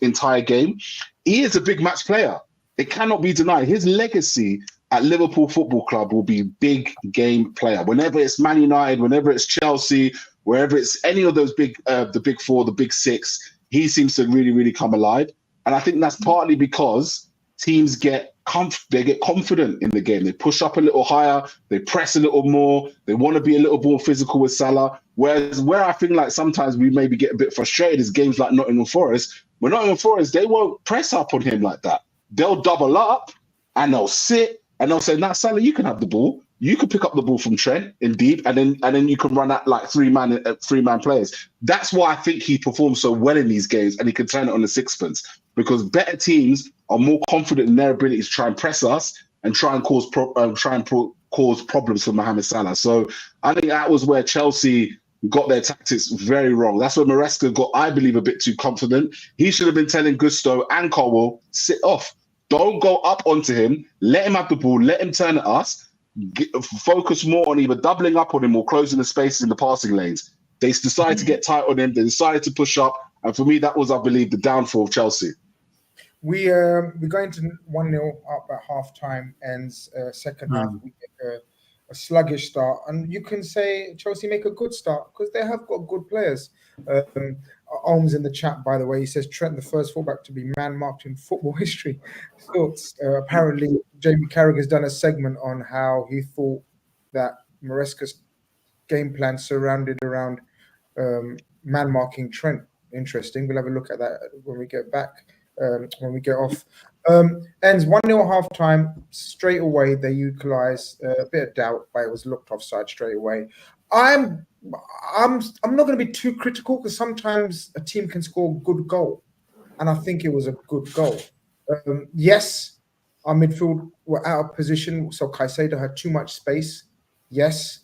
entire game. He is a big match player. It cannot be denied. His legacy at Liverpool Football Club will be big game player. Whenever it's Man United, whenever it's Chelsea, wherever it's any of those the big four, the big six, he seems to really, really come alive. And I think that's partly because teams get confident in the game. They push up a little higher, they press a little more, they want to be a little more physical with Salah. Whereas where I think like sometimes we maybe get a bit frustrated is games like Nottingham Forest. When Nottingham Forest, they won't press up on him like that. They'll double up and they'll sit and they'll say, "Nah, Salah, you can have the ball. You can pick up the ball from Trent in deep, and then you can run at like three man players." That's why I think he performs so well in these games, and he can turn it on the sixpence, because better teams are more confident in their ability to try and press us and try and cause problems for Mohammad Salah. So I think that was where Chelsea got their tactics very wrong. That's where Maresca got, I believe, a bit too confident. He should have been telling Gusto and Colwell, sit off. Don't go up onto him. Let him have the ball. Let him turn at us. focus more on either doubling up on him or closing the spaces in the passing lanes. They decided to get tight on him. They decided to push up. And for me, that was, I believe, the downfall of Chelsea. We're going to 1-0 up at half-time, and second half we get a sluggish start. And you can say Chelsea make a good start because they have got good players. Ohms in the chat, by the way, he says Trent, the first fullback to be man-marked in football history. Thoughts? Apparently, Jamie Carragher has done a segment on how he thought that Maresca's game plan surrounded around man-marking Trent. Interesting. We'll have a look at that when we get back. When we get off. Ends 1-0 half time. Straight away, they utilize a bit of doubt, but it was looked offside straight away. I'm not going to be too critical because sometimes a team can score a good goal, and I think it was a good goal. Yes, our midfield were out of position, so Caicedo had too much space. Yes,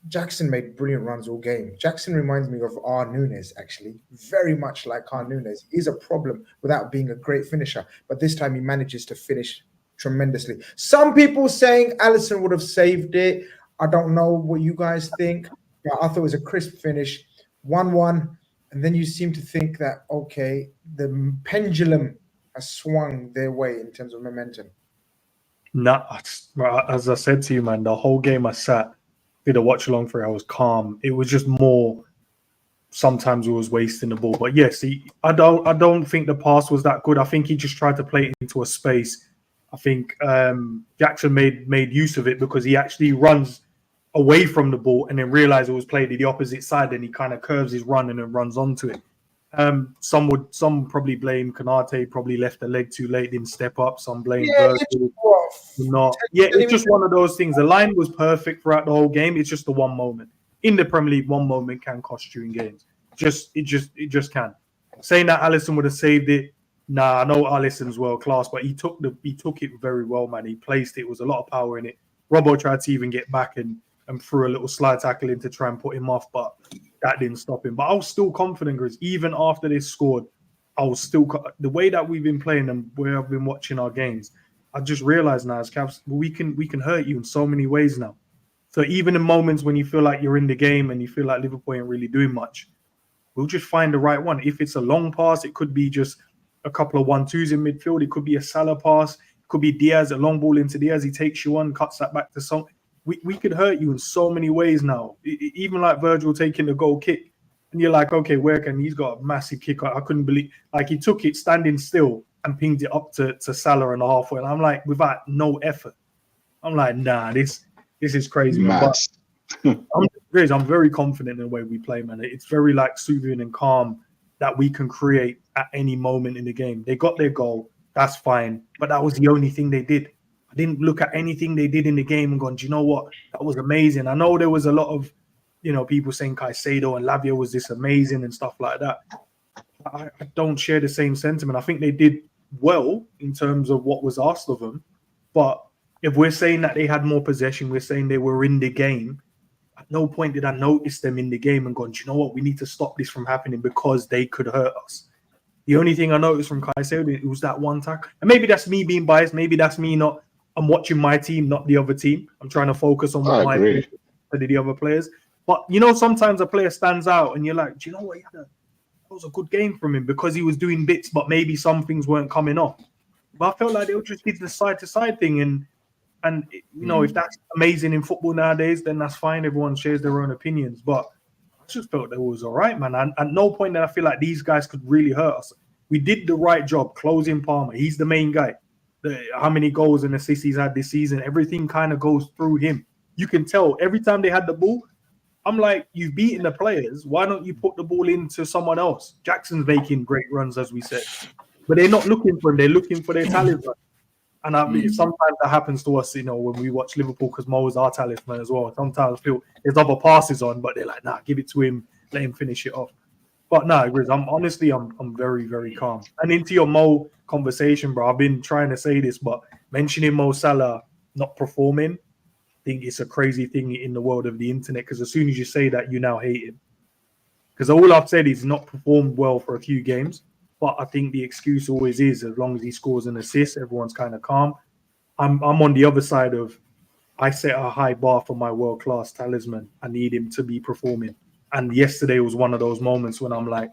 Jackson made brilliant runs all game. Jackson reminds me of Arne Nunes, actually. Very much like Arne Nunes. He's a problem without being a great finisher, but this time he manages to finish tremendously. Some people saying Alisson would have saved it. I don't know what you guys think. Yeah, I thought it was a crisp finish. 1-1, and then you seem to think that, okay, the pendulum has swung their way in terms of momentum. Nah, as I said to you, man, the whole game I sat, did a watch along for it. I was calm. It was just more. Sometimes we was wasting the ball, but yes, I don't think the pass was that good. I think he just tried to play it into a space. I think Jackson made use of it because he actually runs away from the ball and then realized it was played to the opposite side, and he kind of curves his run and then runs onto it. Some probably blame Konate, probably left the leg too late, didn't step up. Some blame Virgil. Not. Yeah, it's just one of those things. The line was perfect throughout the whole game. It's just the one moment. In the Premier League, one moment can cost you in games. It just can. Saying that Alisson would have saved it, nah, I know Alisson's world class, but he took it very well, man. He placed it. It was a lot of power in it. Robbo tried to even get back and threw a little slide tackle in to try and put him off, but that didn't stop him. But I was still confident, Grizz. Even after they scored, I was still the way that we've been playing and where I've been watching our games. I just realized now, as Cavs, we can hurt you in so many ways now. So even in moments when you feel like you're in the game and you feel like Liverpool ain't really doing much, we'll just find the right one. If it's a long pass, it could be just a couple of 1-2s in midfield. It could be a Salah pass. It could be Diaz, a long ball into Diaz. He takes you on, cuts that back to some. We could hurt you in so many ways now. Even like Virgil taking the goal kick. And you're like, okay, where can he's got a massive kick? I couldn't believe, like he took it standing still and pinged it up to Salah and a halfway. And I'm like, without no effort. I'm like, nah, this is crazy, man. But I'm very confident in the way we play, man. It's very like soothing and calm that we can create at any moment in the game. They got their goal, that's fine. But that was the only thing they did. I didn't look at anything they did in the game and gone, do you know what? That was amazing. I know there was a lot of, people saying Caicedo and Lavia was this amazing and stuff like that. I don't share the same sentiment. I think they did well in terms of what was asked of them. But if we're saying that they had more possession, we're saying they were in the game. At no point did I notice them in the game and gone, do you know what? We need to stop this from happening because they could hurt us. The only thing I noticed from Caicedo, it was that one tackle. And maybe that's me being biased. Maybe that's me not. I'm watching my team, not the other team. I'm trying to focus on what my team did, the other players. But, sometimes a player stands out and you're like, do you know what? That was a good game from him because he was doing bits, but maybe some things weren't coming off. But I felt like they just did the side-to-side thing. And if that's amazing in football nowadays, then that's fine. Everyone shares their own opinions. But I just felt that it was all right, man. And at no point did I feel like these guys could really hurt us. We did the right job closing Palmer. He's the main guy. How many goals and assists he's had this season, everything kind of goes through him. You can tell every time they had the ball, I'm like, you've beaten the players. Why don't you put the ball into someone else? Jackson's making great runs, as we said. But they're not looking for him. They're looking for their talisman. And sometimes that happens to us, when we watch Liverpool, because Mo is our talisman as well. Sometimes I feel there's other passes on, but they're like, nah, give it to him, let him finish it off. But no, Grizz, I'm very, very calm. And into your Mo conversation, bro, I've been trying to say this, but mentioning Mo Salah not performing, I think it's a crazy thing in the world of the internet, because as soon as you say that, you now hate him. Because all I've said is not performed well for a few games, but I think the excuse always is, as long as he scores an assist, everyone's kind of calm. I'm on the other side of, I set a high bar for my world-class talisman. I need him to be performing. And yesterday was one of those moments when I'm like,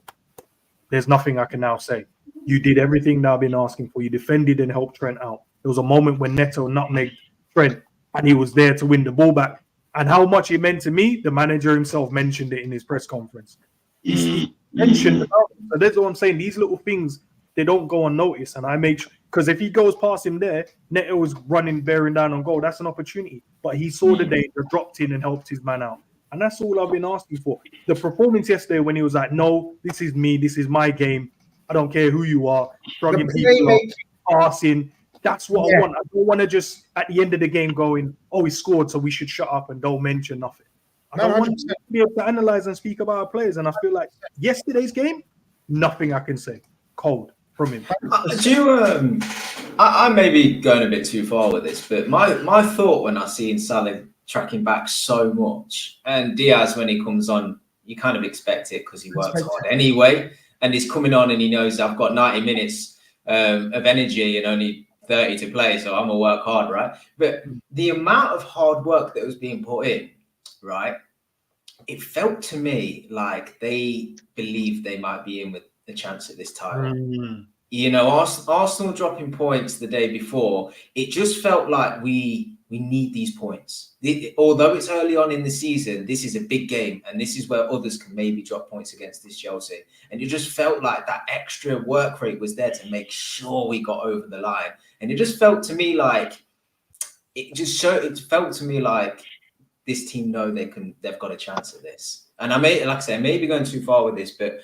there's nothing I can now say. You did everything that I've been asking for. You defended and helped Trent out. There was a moment when Neto nutmegged Trent and he was there to win the ball back. And how much it meant to me, the manager himself mentioned it in his press conference. He mentioned about it. So that's what I'm saying. These little things, they don't go unnoticed. And I make sure, because if he goes past him there, Neto was running, bearing down on goal. That's an opportunity. But he saw the danger, dropped in and helped his man out. And that's all I've been asking for. The performance yesterday when he was like, no, this is me. This is my game. I don't care who you are. Struggling people up, passing. That's what I want. I don't want to just, at the end of the game, going, oh, he scored, so we should shut up and don't mention nothing. I don't want to be able to analyze and speak about our players. And I feel like yesterday's game, nothing I can say. Cold from him. I may be going a bit too far with this, but my thought when I seen Salah tracking back so much, and Diaz when he comes on, you kind of expect it because he works hard anyway, and he's coming on and he knows I've got 90 minutes of energy and only 30 to play, so I'm gonna work hard, right? But the amount of hard work that was being put in, right, it felt to me like they believed they might be in with a chance at this title. You know, Arsenal dropping points the day before, it just felt like we need these points. Although it's early on in the season, this is a big game, and this is where others can maybe drop points against this Chelsea. And it just felt like that extra work rate was there to make sure we got over the line. And it just felt to me like it felt to me like this team know they've got a chance at this. And I may be going too far with this, but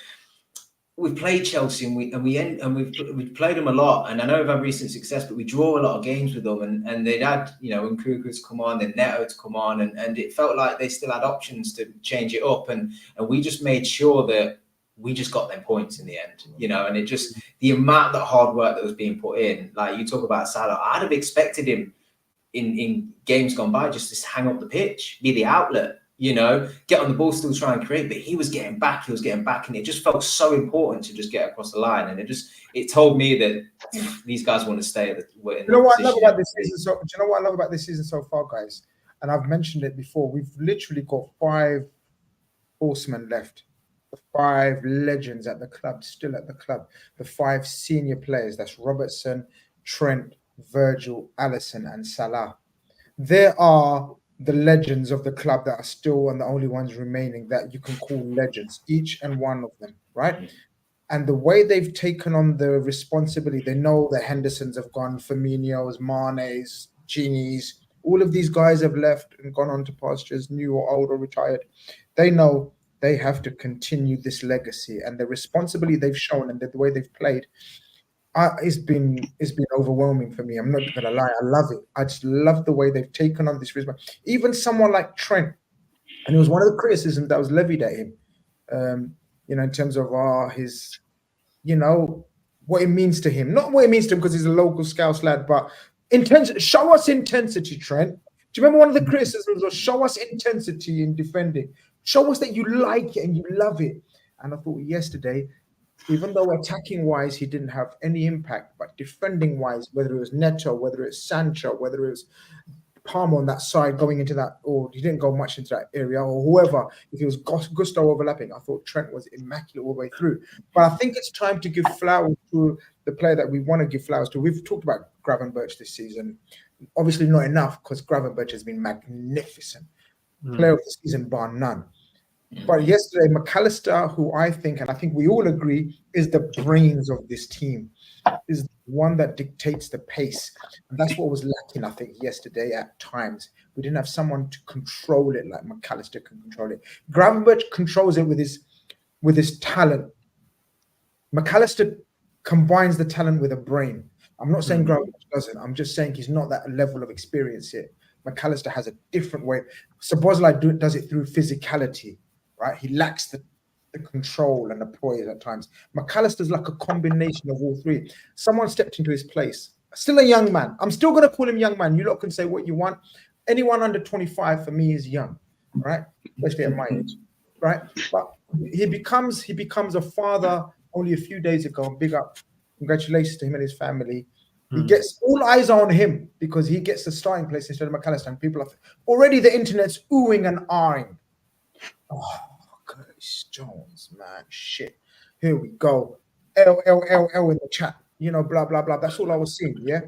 we've played Chelsea and we've played them a lot, and I know we've had recent success, but we draw a lot of games with them, and they'd had, you know, when Kruger's come on, then Neto to come on, and it felt like they still had options to change it up, and we just made sure that we just got them points in the end, you know. And it just, the amount of hard work that was being put in, like you talk about Salah, I'd have expected him in games gone by just to hang up the pitch, be the outlet, you know, get on the ball, still try and create, but he was getting back, and it just felt so important to just get across the line. And it told me that these guys want to stay at the. You know what I love about this season? Do you know what I love about this season so far, guys? And I've mentioned it before. We've literally got 5 horsemen left, the 5 legends at the club, still at the club, the 5 senior players. That's Robertson, Trent, Virgil, Alisson, and Salah. There are the legends of the club that are still and the only ones remaining that you can call legends, each and one of them, right? And the way they've taken on the responsibility, they know the Hendersons have gone, Firmino's, Mane's, Gini's, all of these guys have left and gone on to pastures, new or old or retired. They know they have to continue this legacy, and the responsibility they've shown and the way they've played, it's been overwhelming for me. I'm not gonna lie, I love it. I just love the way they've taken on this risk. Even someone like Trent, and it was one of the criticisms that was levied at him, you know, in terms of his, you know, what it means to him. Not what it means to him because he's a local Scouse lad, but show us intensity, Trent. Do you remember one of the criticisms was show us intensity in defending? Show us that you like it and you love it. And I thought yesterday, even though attacking-wise he didn't have any impact, but defending-wise, whether it was Neto, whether it's Sancho, whether it was Palmer on that side going into that, or he didn't go much into that area, or whoever, if it was Gusto overlapping, I thought Trent was immaculate all the way through. But I think it's time to give flowers to the player that we want to give flowers to. We've talked about Gravenberch this season. Obviously not enough, because Gravenberch has been magnificent. Player of the season, bar none. But yesterday, McAllister, who I think we all agree, is the brains of this team, is the one that dictates the pace. And that's what was lacking, I think, yesterday at times. We didn't have someone to control it like McAllister can control it. Gravenberch controls it with his talent. McAllister combines the talent with a brain. I'm not saying Gravenberch doesn't. I'm just saying he's not that level of experience yet. McAllister has a different way. Szoboszlai does it through physicality. Right, he lacks the control and the poise at times. McAllister's like a combination of all three. Someone stepped into his place. Still a young man. I'm still going to call him young man. You lot can say what you want. Anyone under 25 for me is young, right? Especially at my age, right? But he becomes a father only a few days ago. Big up, congratulations to him and his family. He gets all eyes on him because he gets the starting place instead of McAllister. And people are already the internet's oohing and ahhing. Oh, Curtis Jones, man, shit. Here we go. L in the chat. You know, blah blah blah. That's all I was seeing. Yeah.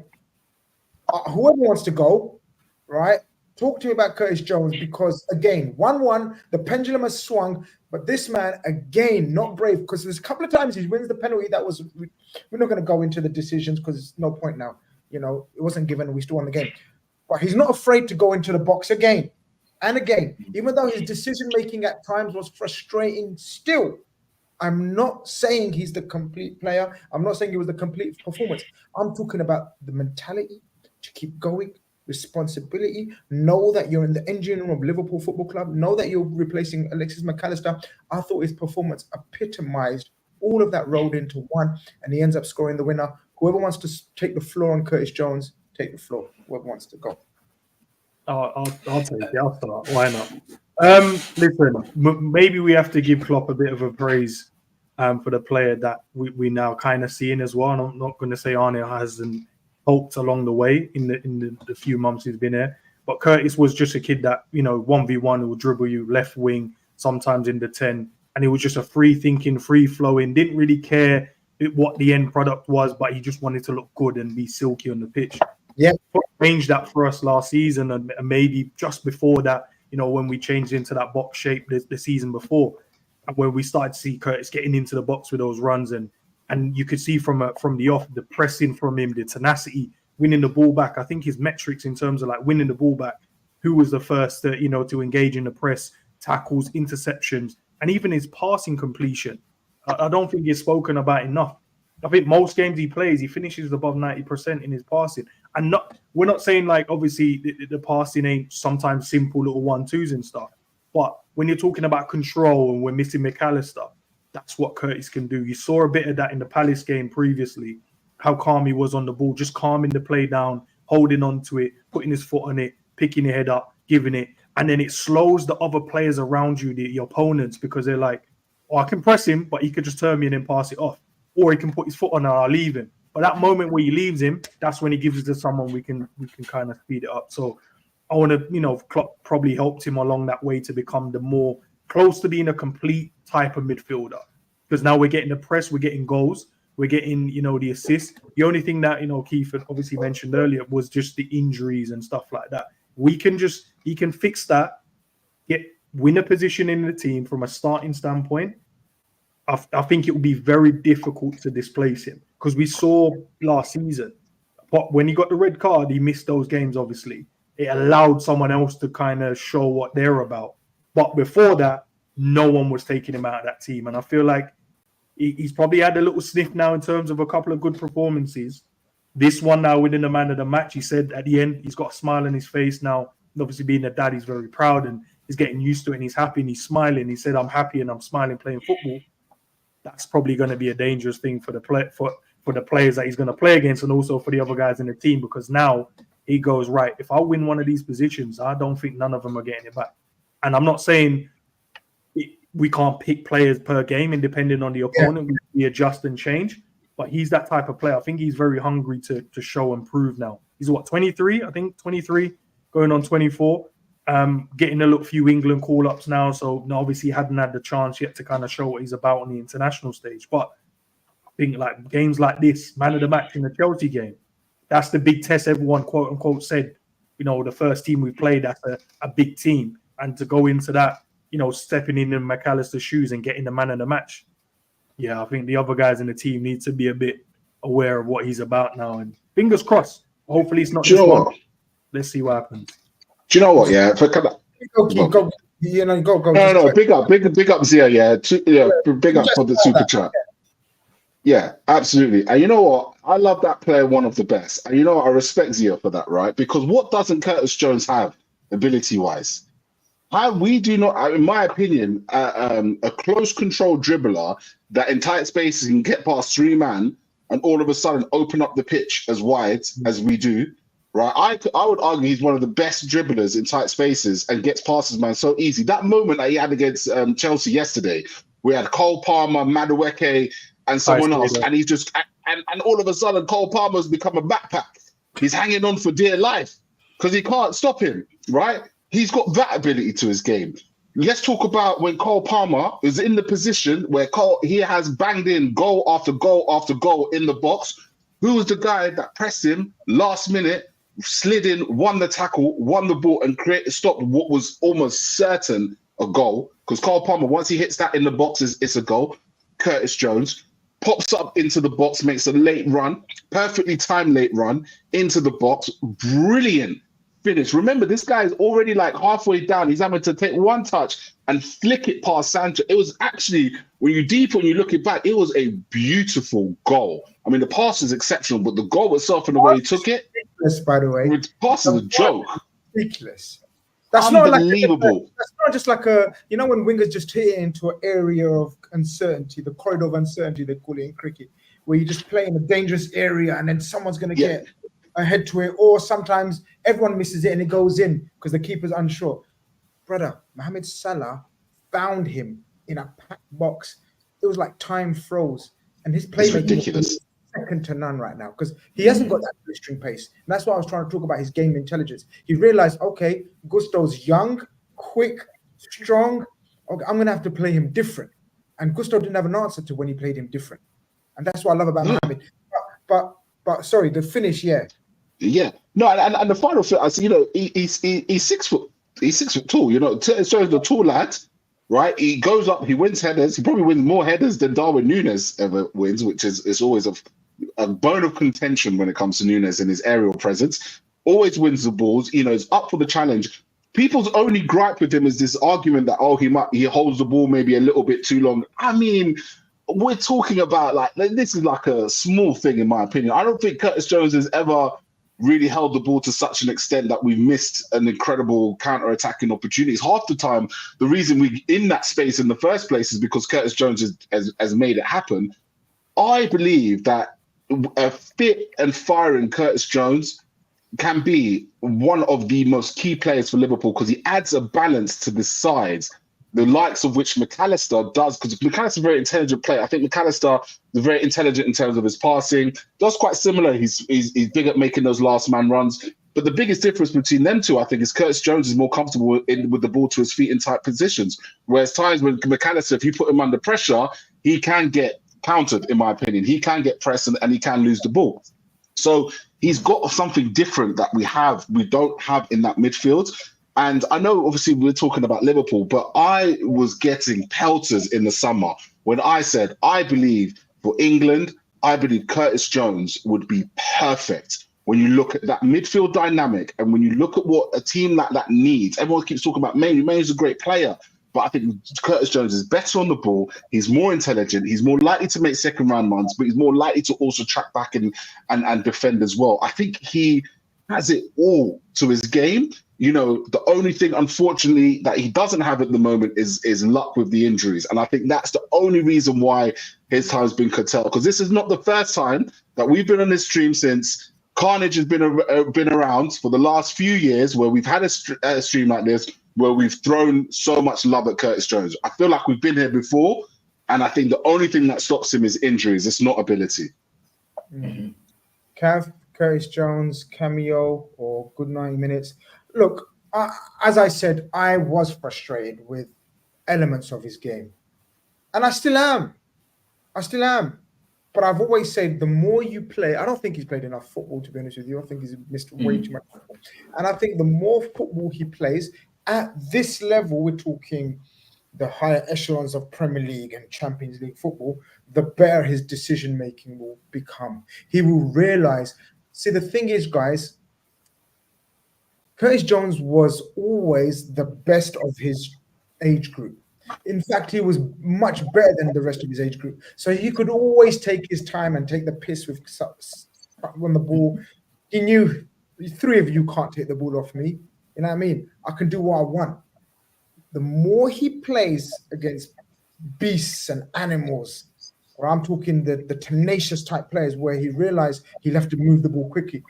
Whoever wants to go, right? Talk to me about Curtis Jones because again, 1-1, the pendulum has swung, but this man again not brave because there's a couple of times he wins the penalty. That was we're not going to go into the decisions because there's no point now. You know, it wasn't given. We still won the game, but he's not afraid to go into the box again and again, even though his decision making at times was frustrating. Still, I'm not saying he's the complete player. I'm not saying it was the complete performance. I'm talking about the mentality to keep going. Responsibility, know that you're in the engine room of Liverpool Football Club, know that you're replacing Alexis McAllister. I thought his performance epitomized all of that rolled into one, and he ends up scoring the winner. Whoever wants to take the floor on Curtis Jones, take the floor. Whoever wants to go. I'll take it. I'll start. Why not? Listen, maybe we have to give Klopp a bit of a praise for the player that we now kind of seeing as well. And I'm not going to say Arne hasn't helped along the way in the few months he's been here. But Curtis was just a kid that, 1v1 who will dribble you left wing, sometimes in the 10. And he was just a free-thinking, free-flowing, didn't really care what the end product was, but he just wanted to look good and be silky on the pitch. Yeah. Changed that for us last season and maybe just before that, when we changed into that box shape the season before, where we started to see Curtis getting into the box with those runs and you could see from the off, the pressing from him, the tenacity, winning the ball back. I think his metrics in terms of like winning the ball back, who was the first to engage in the press, tackles, interceptions, and even his passing completion. I don't think he's spoken about enough. I think most games he plays, he finishes above 90% in his passing. And we're not saying like obviously the passing ain't sometimes simple little 1-2s and stuff. But when you're talking about control and we're missing McAllister, that's what Curtis can do. You saw a bit of that in the Palace game previously, how calm he was on the ball, just calming the play down, holding on to it, putting his foot on it, picking your head up, giving it. And then it slows the other players around you, your opponents, because they're like, oh, I can press him, but he could just turn me and then pass it off. Or he can put his foot on and I'll leave him. But that moment where he leaves him, that's when he gives it to someone we can kind of speed it up. So I want to, Klopp probably helped him along that way to become the more close to being a complete type of midfielder. Because now we're getting the press, we're getting goals, we're getting, the assists. The only thing that, Keith had obviously mentioned earlier was just the injuries and stuff like that. He can fix that, win a position in the team from a starting standpoint. I think it will be very difficult to displace him because we saw last season, but when he got the red card, he missed those games, obviously. It allowed someone else to kind of show what they're about. But before that, no one was taking him out of that team. And I feel like he's probably had a little sniff now in terms of a couple of good performances. This one now winning the man of the match, he said at the end, he's got a smile on his face now. Obviously being a dad, he's very proud and he's getting used to it and he's happy and he's smiling. He said, I'm happy and I'm smiling playing football. That's probably going to be a dangerous thing for the players that he's going to play against and also for the other guys in the team because now he goes, right, if I win one of these positions, I don't think none of them are getting it back. And I'm not saying we can't pick players per game and depending on the opponent, we adjust and change. But he's that type of player. I think he's very hungry to show and prove now. He's 23? I think 23, going on 24. Getting a few England call-ups now. So obviously he hadn't had the chance yet to kind of show what he's about on the international stage. But I think like games like this, man of the match in the Chelsea game, that's the big test everyone, quote unquote, said, the first team we played, that's a big team. And to go into that, stepping in McAllister's shoes and getting the man of the match. Yeah, I think the other guys in the team need to be a bit aware of what he's about now. And fingers crossed. Hopefully it's not just one. Let's see what happens. Do you know what? Yeah, go. No. Big up Zia. Yeah, big up for the super chat. Yeah, absolutely. And you know what? I love that player, one of the best. And you know what? I respect Zia for that, right? Because what doesn't Curtis Jones have, ability-wise? We do not, in my opinion, a close control dribbler that in tight spaces can get past three man and all of a sudden open up the pitch as wide as we do. Right, I would argue he's one of the best dribblers in tight spaces and gets past his man so easy. That moment that he had against Chelsea yesterday, we had Cole Palmer, Madueke, and someone else, and and all of a sudden Cole Palmer's become a backpack. He's hanging on for dear life because he can't stop him, right? He's got that ability to his game. Let's talk about when Cole Palmer is in the position where he has banged in goal after goal after goal in the box. Who was the guy that pressed him last minute, slid in, won the tackle, won the ball, and stopped what was almost certain a goal? Because Cole Palmer, once he hits that in the box, it's a goal. Curtis Jones pops up into the box, makes a late run, perfectly timed late run into the box. Brilliant finish. Remember, this guy is already like halfway down. He's having to take one touch and flick it past Sancho. It was actually, when you look it back, it was a beautiful goal. I mean, the pass is exceptional, but the goal itself and the way he took it, ridiculous, by the way, the pass is a joke. Ridiculous. That's unbelievable. That's not just like a, you know, when wingers just hit it into an area of uncertainty, the corridor of uncertainty, they call it in cricket, where you just play in a dangerous area and then someone's going to get ahead to it, or sometimes everyone misses it and it goes in because the keeper's unsure. Brother, Mohammad Salah found him in a packed box. It was like time froze, and his playmaking is second to none right now because he hasn't got that blistering pace. And that's why I was trying to talk about his game intelligence. He realized, okay, Gusto's young, quick, strong. Okay, I'm going to have to play him different. And Gusto didn't have an answer to when he played him different. And that's what I love about Mohamed. But sorry, the finish, Yeah, no, and the final thing, I see, you know, he's 6 foot, he's 6 foot tall, you know, so the tall lad, right? He goes up, he wins headers, he probably wins more headers than Darwin Núñez ever wins, which is always a bone of contention when it comes to Núñez and his aerial presence. Always wins the balls, you know, is up for the challenge. People's only gripe with him is this argument that he holds the ball maybe a little bit too long. I mean, we're talking about like this is like a small thing in my opinion. I don't think Curtis Jones has ever really held the ball to such an extent that we've missed an incredible counter-attacking opportunities. Half the time, the reason we're in that space in the first place is because Curtis Jones has made it happen. I believe that a fit and firing Curtis Jones can be one of the most key players for Liverpool because he adds a balance to the sides, the likes of which McAllister does, because McAllister's a very intelligent player. I think McAllister is very intelligent in terms of his passing. Does quite similar. He's big at making those last man runs. But the biggest difference between them two, I think, is Curtis Jones is more comfortable with the ball to his feet in tight positions. Whereas times when McAllister, if you put him under pressure, he can get countered, in my opinion. He can get pressed and he can lose the ball. So he's got something different that we don't have in that midfield. And I know, obviously, we're talking about Liverpool, but I was getting pelters in the summer when I said, I believe for England, I believe Curtis Jones would be perfect. When you look at that midfield dynamic and when you look at what a team like that needs, everyone keeps talking about Maine. Maine's a great player, but I think Curtis Jones is better on the ball. He's more intelligent. He's more likely to make second round runs, but he's more likely to also track back and defend as well. I think he has it all to his game. You know, the only thing, unfortunately, that he doesn't have at the moment is luck with the injuries. And I think that's the only reason why his time's been curtailed. Because this is not the first time that we've been on this stream since Carnage has been around for the last few years, where we've had a stream like this, where we've thrown so much love at Curtis Jones. I feel like we've been here before. And I think the only thing that stops him is injuries. It's not ability. Mm-hmm. Cav, Curtis Jones, cameo, or good 90 minutes. Look, as I said, I was frustrated with elements of his game. And I still am. But I've always said the more you play, I don't think he's played enough football, to be honest with you. I think he's missed way too much football. And I think the more football he plays, at this level, we're talking the higher echelons of Premier League and Champions League football, the better his decision-making will become. He will realize, see, the thing is, guys, Curtis Jones was always the best of his age group. In fact, he was much better than the rest of his age group. So he could always take his time and take the piss with on the ball. He knew, three of you can't take the ball off me. You know what I mean? I can do what I want. The more he plays against beasts and animals, or I'm talking the tenacious type players where he realized he'll have to move the ball quickly.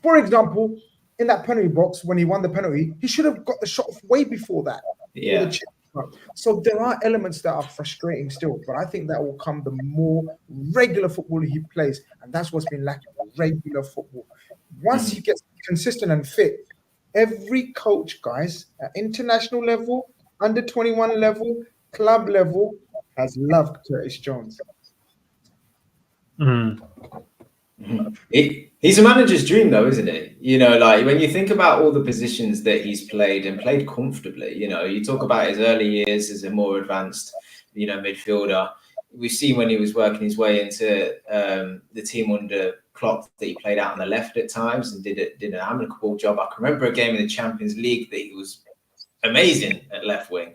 For example, in that penalty box, when he won the penalty, he should have got the shot off way before that. Yeah. So there are elements that are frustrating still, but I think that will come the more regular football he plays, and that's what's been lacking, regular football. Once he gets consistent and fit, every coach, guys, at international level, under 21 level, club level, has loved Curtis Jones. He's a manager's dream, though, isn't he? You know, like when you think about all the positions that he's played and played comfortably, you know, you talk about his early years as a more advanced, you know, midfielder. We've seen when he was working his way into the team under Klopp that he played out on the left at times and did an amicable job. I can remember a game in the Champions League that he was amazing at left wing.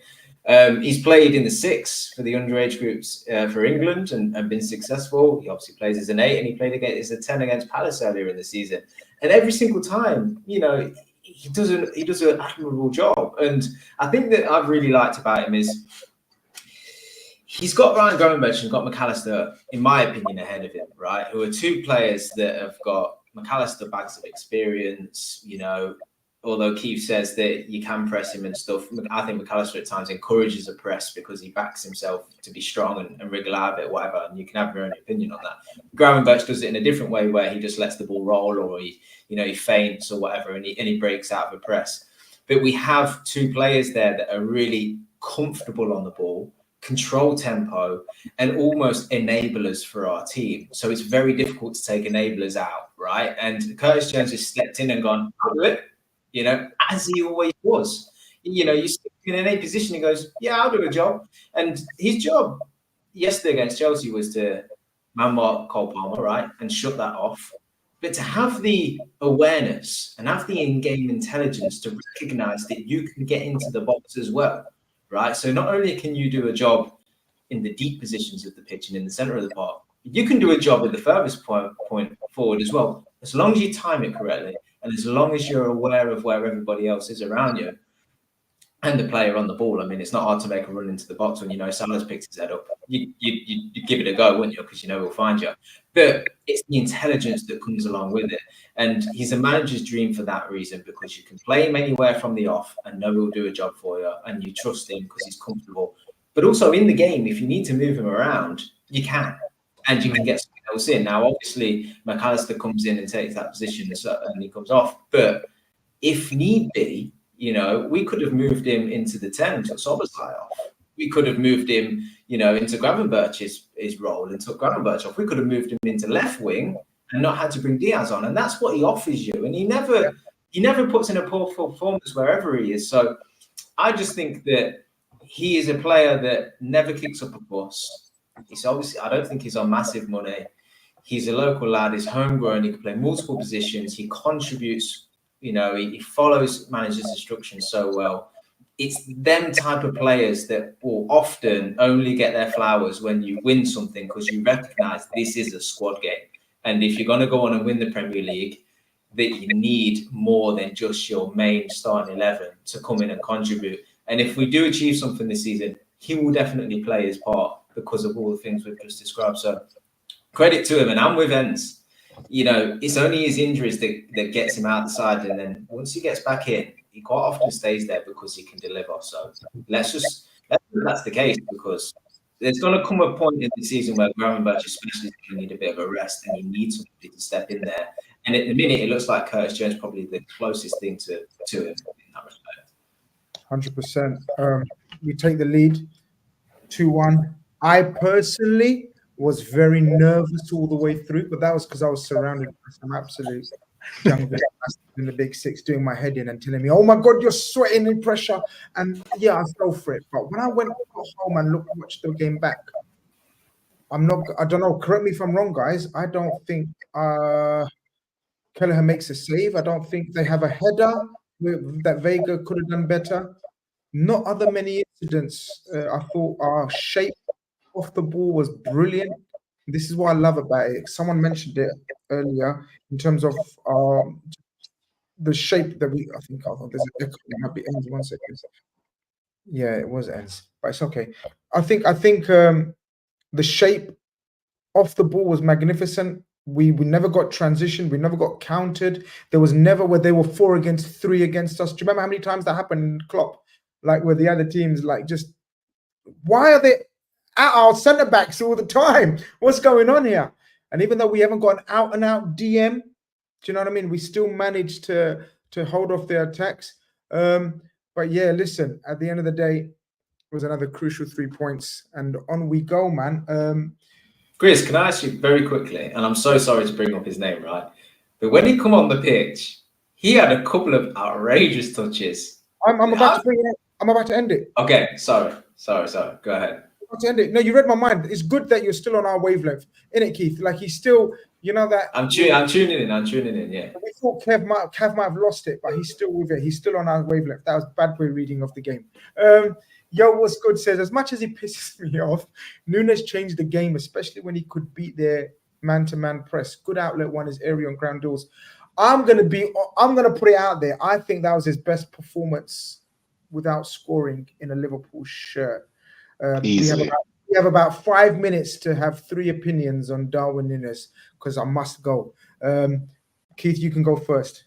He's played in the 6 for the underage groups for England and been successful. He obviously plays as an 8 and he played as a 10 against Palace earlier in the season. And every single time, you know, he does an admirable job. And I think that I've really liked about him is he's got Ryan Gravenberch and got McAllister, in my opinion, ahead of him, right? Who are 2 players that have got McAllister bags of experience, you know. Although Keith says that you can press him and stuff, I think McAllister at times encourages a press because he backs himself to be strong and wriggle out of it, whatever. And you can have your own opinion on that. Gravenberch does it in a different way, where he just lets the ball roll, or he feints or whatever, and he breaks out of a press. But we have 2 players there that are really comfortable on the ball, control tempo, and almost enablers for our team. So it's very difficult to take enablers out, right? And Curtis Jones has stepped in and gone, I'll do it. You know, as he always was. You know, you stick him in any position, he goes, yeah, I'll do a job. And his job yesterday against Chelsea was to man-mark Cole Palmer, right, and shut that off. But to have the awareness and have the in-game intelligence to recognise that you can get into the box as well, right? So not only can you do a job in the deep positions of the pitch and in the centre of the park, you can do a job at the furthest point forward as well, as long as you time it correctly. And as long as you're aware of where everybody else is around you and the player on the ball, I mean, it's not hard to make a run into the box when you know Salah's picked his head up. You give it a go, wouldn't you? Because you know he'll find you. But it's the intelligence that comes along with it. And he's a manager's dream for that reason, because you can play him anywhere from the off and know he'll do a job for you, and you trust him because he's comfortable. But also in the game, if you need to move him around, you can. And you can get something else in. Now, obviously, McAllister comes in and takes that position and he comes off. But if need be, you know, we could have moved him into the 10 and took Szoboszlai off. We could have moved him, you know, into Gravenberch's role and took Gravenberch off. We could have moved him into left wing and not had to bring Diaz on. And that's what he offers you. And he never puts in a poor performance wherever he is. So I just think that he is a player that never kicks up a fuss. He's obviously, I don't think he's on massive money. He's a local lad. He's homegrown. He can play multiple positions. He contributes. You know, he follows managers' instructions so well. It's them type of players that will often only get their flowers when you win something, because you recognise this is a squad game. And if you're going to go on and win the Premier League, that you need more than just your main starting 11 to come in and contribute. And if we do achieve something this season, he will definitely play his part, because of all the things we've just described. So credit to him. And I'm with Enz. You know, it's only his injuries that gets him out the side. And then once he gets back in, he quite often stays there because he can deliver. So let's that's the case, because there's going to come a point in the season where Gravenberch especially is going to need a bit of a rest, and he needs somebody to step in there. And at the minute, it looks like Curtis Jones probably the closest thing to him in that respect. 100%. We take the lead 2-1. I personally was very nervous all the way through, but that was because I was surrounded by some absolute young in the big 6 doing my head in and telling me, oh my God, you're sweating in pressure. And yeah, I fell for it. But when I went home and watched the game back, I don't know, correct me if I'm wrong, guys. I don't think Kelleher makes a save. I don't think they have a header that Vega could have done better. Not other many incidents. I thought our shape off the ball was brilliant. This is what I love about it. Someone mentioned it earlier in terms of the shape that I think there's an echo. It might be ends 1 second. Yeah, it was ends, but it's okay. I think the shape off the ball was magnificent. We never got transitioned. We never got countered. There was never where they were 4 against 3 against us. Do you remember how many times that happened in Klopp? like with the other teams, like just why are they at our centre backs all the time? What's going on here? And even though we haven't got an out and out DM, do you know what I mean? We still managed to hold off their attacks. But yeah, listen, at the end of the day, it was another crucial 3 points, and on we go, man. Grizz, can I ask you very quickly, and I'm so sorry to bring up his name, right? But when he come on the pitch, he had a couple of outrageous touches. I'm about to bring it. I'm about to end it. Okay, sorry. Go ahead. To end it. No, you read my mind. It's good that you're still on our wavelength, innit, Keith? Like he's still, you know that. I'm tuning in. Yeah. We thought Kev might have lost it, but he's still with it. He's still on our wavelength. That was bad way reading of the game. Yo, what's good says, as much as he pisses me off, Nunes changed the game, especially when he could beat their man-to-man press. Good outlet one is area on ground duels. I'm gonna put it out there. I think that was his best performance without scoring in a Liverpool shirt. We have about 5 minutes to have 3 opinions on Darwin Nunes because I must go. Keith, you can go first.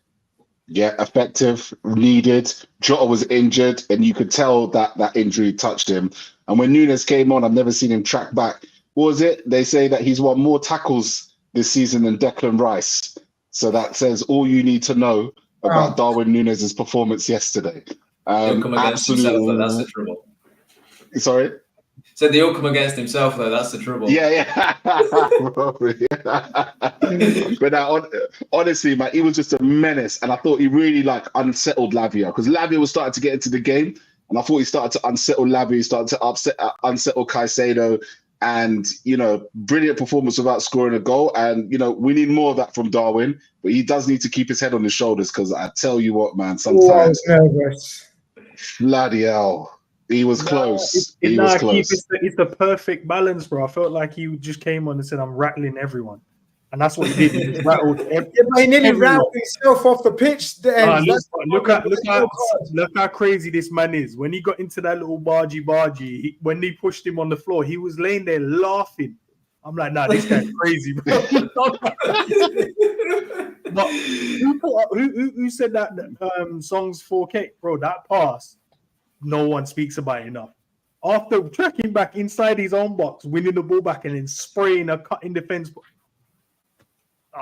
Yeah, effective, needed. Jota was injured, and you could tell that injury touched him. And when Nunes came on, I've never seen him track back. What was it? They say that he's won more tackles this season than Declan Rice. So that says all you need to know about Darwin Nunes' performance yesterday. He'll come against himself, though. That's the trouble. Sorry? So they all come against himself, though. That's the trouble. Yeah. But now, honestly, man, he was just a menace, and I thought he really unsettled Lavia because Lavia was starting to get into the game, and I thought he started to unsettle Lavia, he started to unsettle Caicedo, and brilliant performance without scoring a goal. And we need more of that from Darwin, but he does need to keep his head on his shoulders because I tell you what, man, sometimes bloody hell. He was close. He was close. It's the perfect balance, bro. I felt like he just came on and said, "I'm rattling everyone," and that's what he did. He just rattled. But he nearly rattled himself off the pitch. Look how crazy this man is. When he got into that little bargy, when they pushed him on the floor, he was laying there laughing. I'm like, nah, this guy's crazy, bro. But who said that? Songs 4K, bro. That pass. No one speaks about it enough. After tracking back inside his own box, winning the ball back, and then spraying a cut in defense.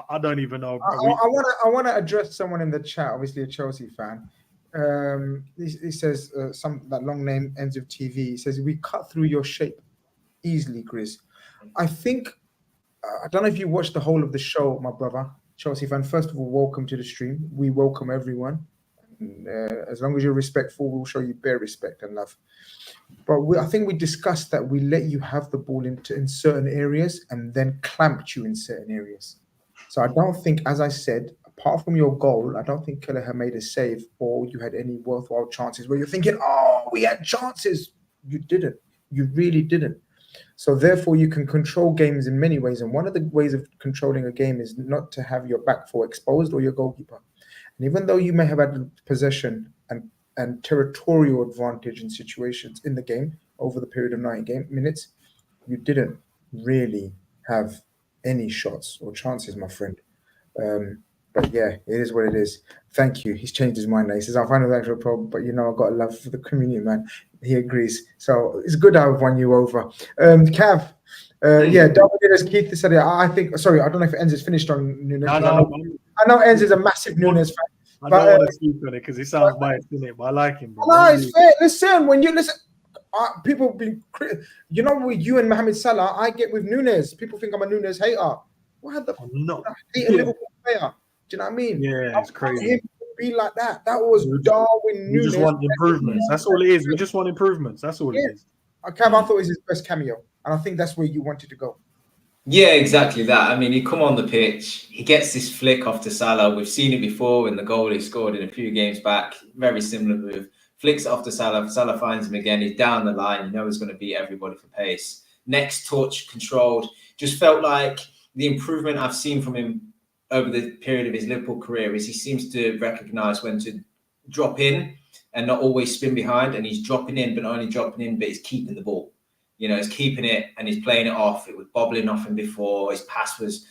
I don't even know. I want to address someone in the chat, obviously a Chelsea fan. He says that long name ends with TV. He says, we cut through your shape easily, Grizz. I think, I don't know if you watched the whole of the show, my brother, Chelsea fan. First of all, welcome to the stream. We welcome everyone. As long as you're respectful, we'll show you bare respect and love. But I think we discussed that we let you have the ball in certain areas and then clamped you in certain areas. So I don't think, as I said, apart from your goal, I don't think Kelleher made a save or you had any worthwhile chances where you're thinking, oh, we had chances. You didn't. You really didn't. So therefore, you can control games in many ways. And one of the ways of controlling a game is not to have your back four exposed or your goalkeeper. And even though you may have had possession and territorial advantage in situations in the game over the period of 90 minutes, you didn't really have any shots or chances, my friend. But yeah, it is what it is. Thank you. He's changed his mind now. He says, I find it actually a problem, but I've got a love for the community, man. He agrees. So it's good I've won you over. Cav, Darwin Nunes, Keith said it. I think, sorry, I don't know if Enz is finished on Nunes. I know Enz is a massive Nunes fan. I don't want to speak on it because it sounds biased, isn't it? But I like him, bro. No, it's fair. Listen, when you listen, people be, with you and Mohammad Salah, I get with Nunes. People think I'm a Nunes hater. Why the fuck? No. I hate a Liverpool player. Do you know what I mean? Yeah, it's crazy. Him to be like that. That was Darwin Nunes. We just want improvements. That's all it is. We just want improvements. That's all it is. Cav, I thought it was his best cameo, and I think that's where you wanted to go. Yeah, exactly that. I mean, he come on the pitch, he gets this flick off to Salah. We've seen it before in the goal he scored in a few games back. Very similar move. Flicks it off to Salah. Salah finds him again. He's down the line. He's going to beat everybody for pace. Next touch, controlled. Just felt like the improvement I've seen from him over the period of his Liverpool career is he seems to recognise when to drop in and not always spin behind. And he's dropping in, but not only dropping in, but he's keeping the ball. He's keeping it and he's playing it off. It was bobbling off him before. His pass was,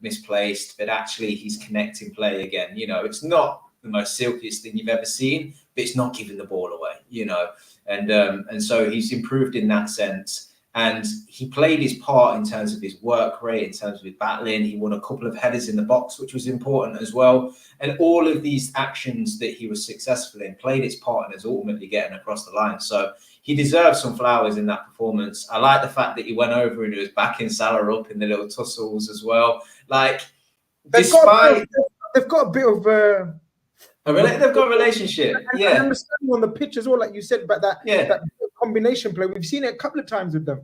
misplaced, but actually he's connecting play again. It's not the most silkiest thing you've ever seen, but it's not giving the ball away, you know. And so he's improved in that sense. And he played his part in terms of his work rate, in terms of his battling. He won a couple of headers in the box, which was important as well. And all of these actions that he was successful in played its part in us ultimately getting across the line. So he deserves some flowers in that performance. I like the fact that he went over and he was backing Salah up in the little tussles as well. Like, they've got a bit of they've got a relationship. Yeah. And understanding on the pitch as well, like you said, about that combination play. We've seen it a couple of times with them.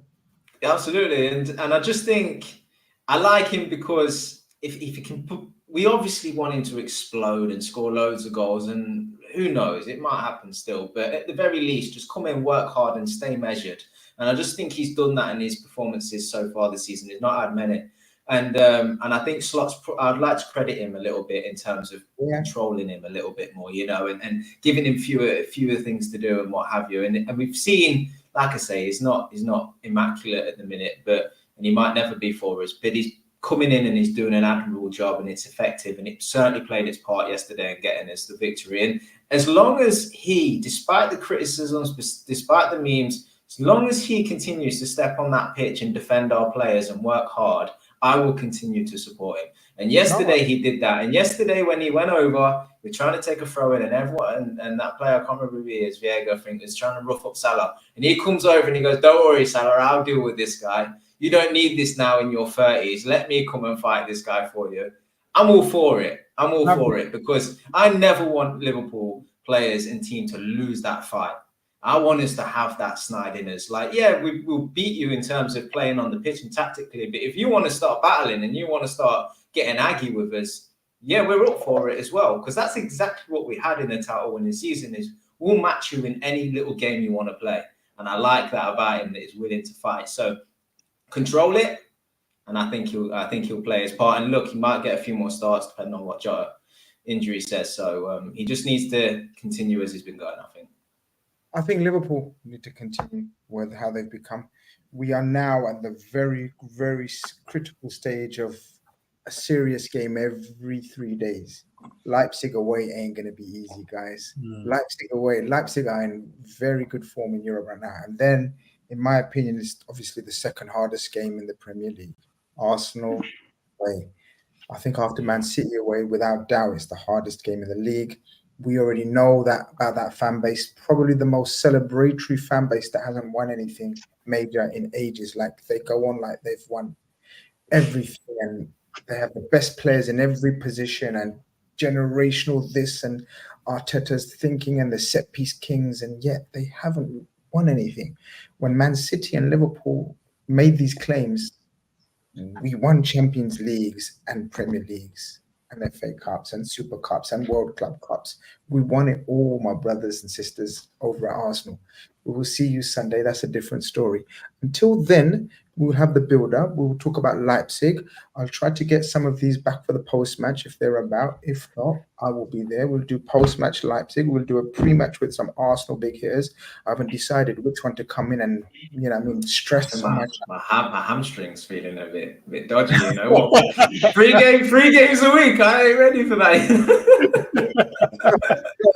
Absolutely. And I just think I like him because if he can put, we obviously want him to explode and score loads of goals, and who knows, it might happen still, but at the very least, just come in, work hard and stay measured. And I just think he's done that in his performances so far this season. He's not had many. And I think Slot's, I'd like to credit him a little bit in terms of controlling him a little bit more, you know, and giving him fewer things to do and what have you. And we've seen, like I say, he's not immaculate at the minute, and he might never be for us, but he's coming in and he's doing an admirable job and it's effective, and it certainly played its part yesterday in getting us the victory. And as long as he, despite the criticisms, despite the memes, as long as he continues to step on that pitch and defend our players and work hard, I will continue to support him. And yesterday he did that. And yesterday when he went over, we're trying to take a throw in, and everyone and that player, I can't remember who he is, Viego, I think, is trying to rough up Salah. And he comes over and he goes, "Don't worry, Salah, I'll deal with this guy. You don't need this now in your 30s. Let me come and fight this guy for you." I'm all for it. I'm all for it, because I never want Liverpool players and team to lose that fight. I want us to have that snide in us. Like, yeah, we'll beat you in terms of playing on the pitch and tactically, but if you want to start battling and you want to start getting aggy with us, yeah, we're up for it as well, because that's exactly what we had in the title-winning season. Is we'll match you in any little game you want to play, and I like that about him, that he's willing to fight. So control it, and I think he'll play his part. And look, he might get a few more starts depending on what Jota injury says. So he just needs to continue as he's been going, I think Liverpool need to continue with how they've become. We are now at the very, very critical stage of a serious game every 3 days. Leipzig away ain't going to be easy, guys. Leipzig away. Leipzig are in very good form in Europe right now. And then, in my opinion, it's obviously the second hardest game in the Premier League. Arsenal away. I think after Man City away, without doubt, it's the hardest game in the league. We already know that about that fan base, probably the most celebratory fan base that hasn't won anything major in ages. Like, they go on like they've won everything, and they have the best players in every position, and generational this, and Arteta's thinking, and the set piece kings, and yet they haven't won anything. When Man City and Liverpool made these claims, we won Champions Leagues and Premier Leagues and FA Cups and Super Cups and World Club Cups. We won it all, my brothers and sisters, over at Arsenal. We will see you Sunday. That's a different story. Until then, we'll have the build-up. We'll talk about Leipzig. I'll try to get some of these back for the post-match if they're about. If not, I will be there. We'll do post-match Leipzig. We'll do a pre-match with some Arsenal big hitters. I haven't decided which one to come in and, stress so much. My hamstring's feeling a bit dodgy, you know what? Three games a week. I ain't ready for that.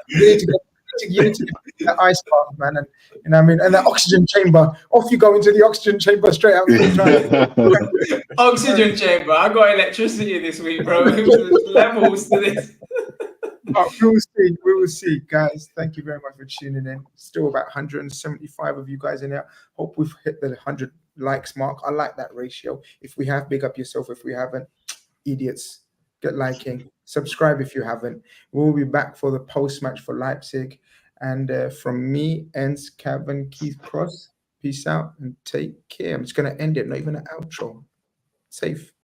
You need to get the ice bath, man, and the oxygen chamber. Off you go into the oxygen chamber straight out. Oxygen chamber. I got electricity this week, bro. There's levels to this. But we will see, guys. Thank you very much for tuning in. Still about 175 of you guys in there. Hope we've hit the 100 likes mark. I like that ratio. If we have, big up yourself. If we haven't, idiots, get liking. Subscribe if you haven't. We'll be back for the post-match for Leipzig. And from me, Ends, Cavan, Keith Cross, peace out and take care. I'm just going to end it, not even an outro. Safe.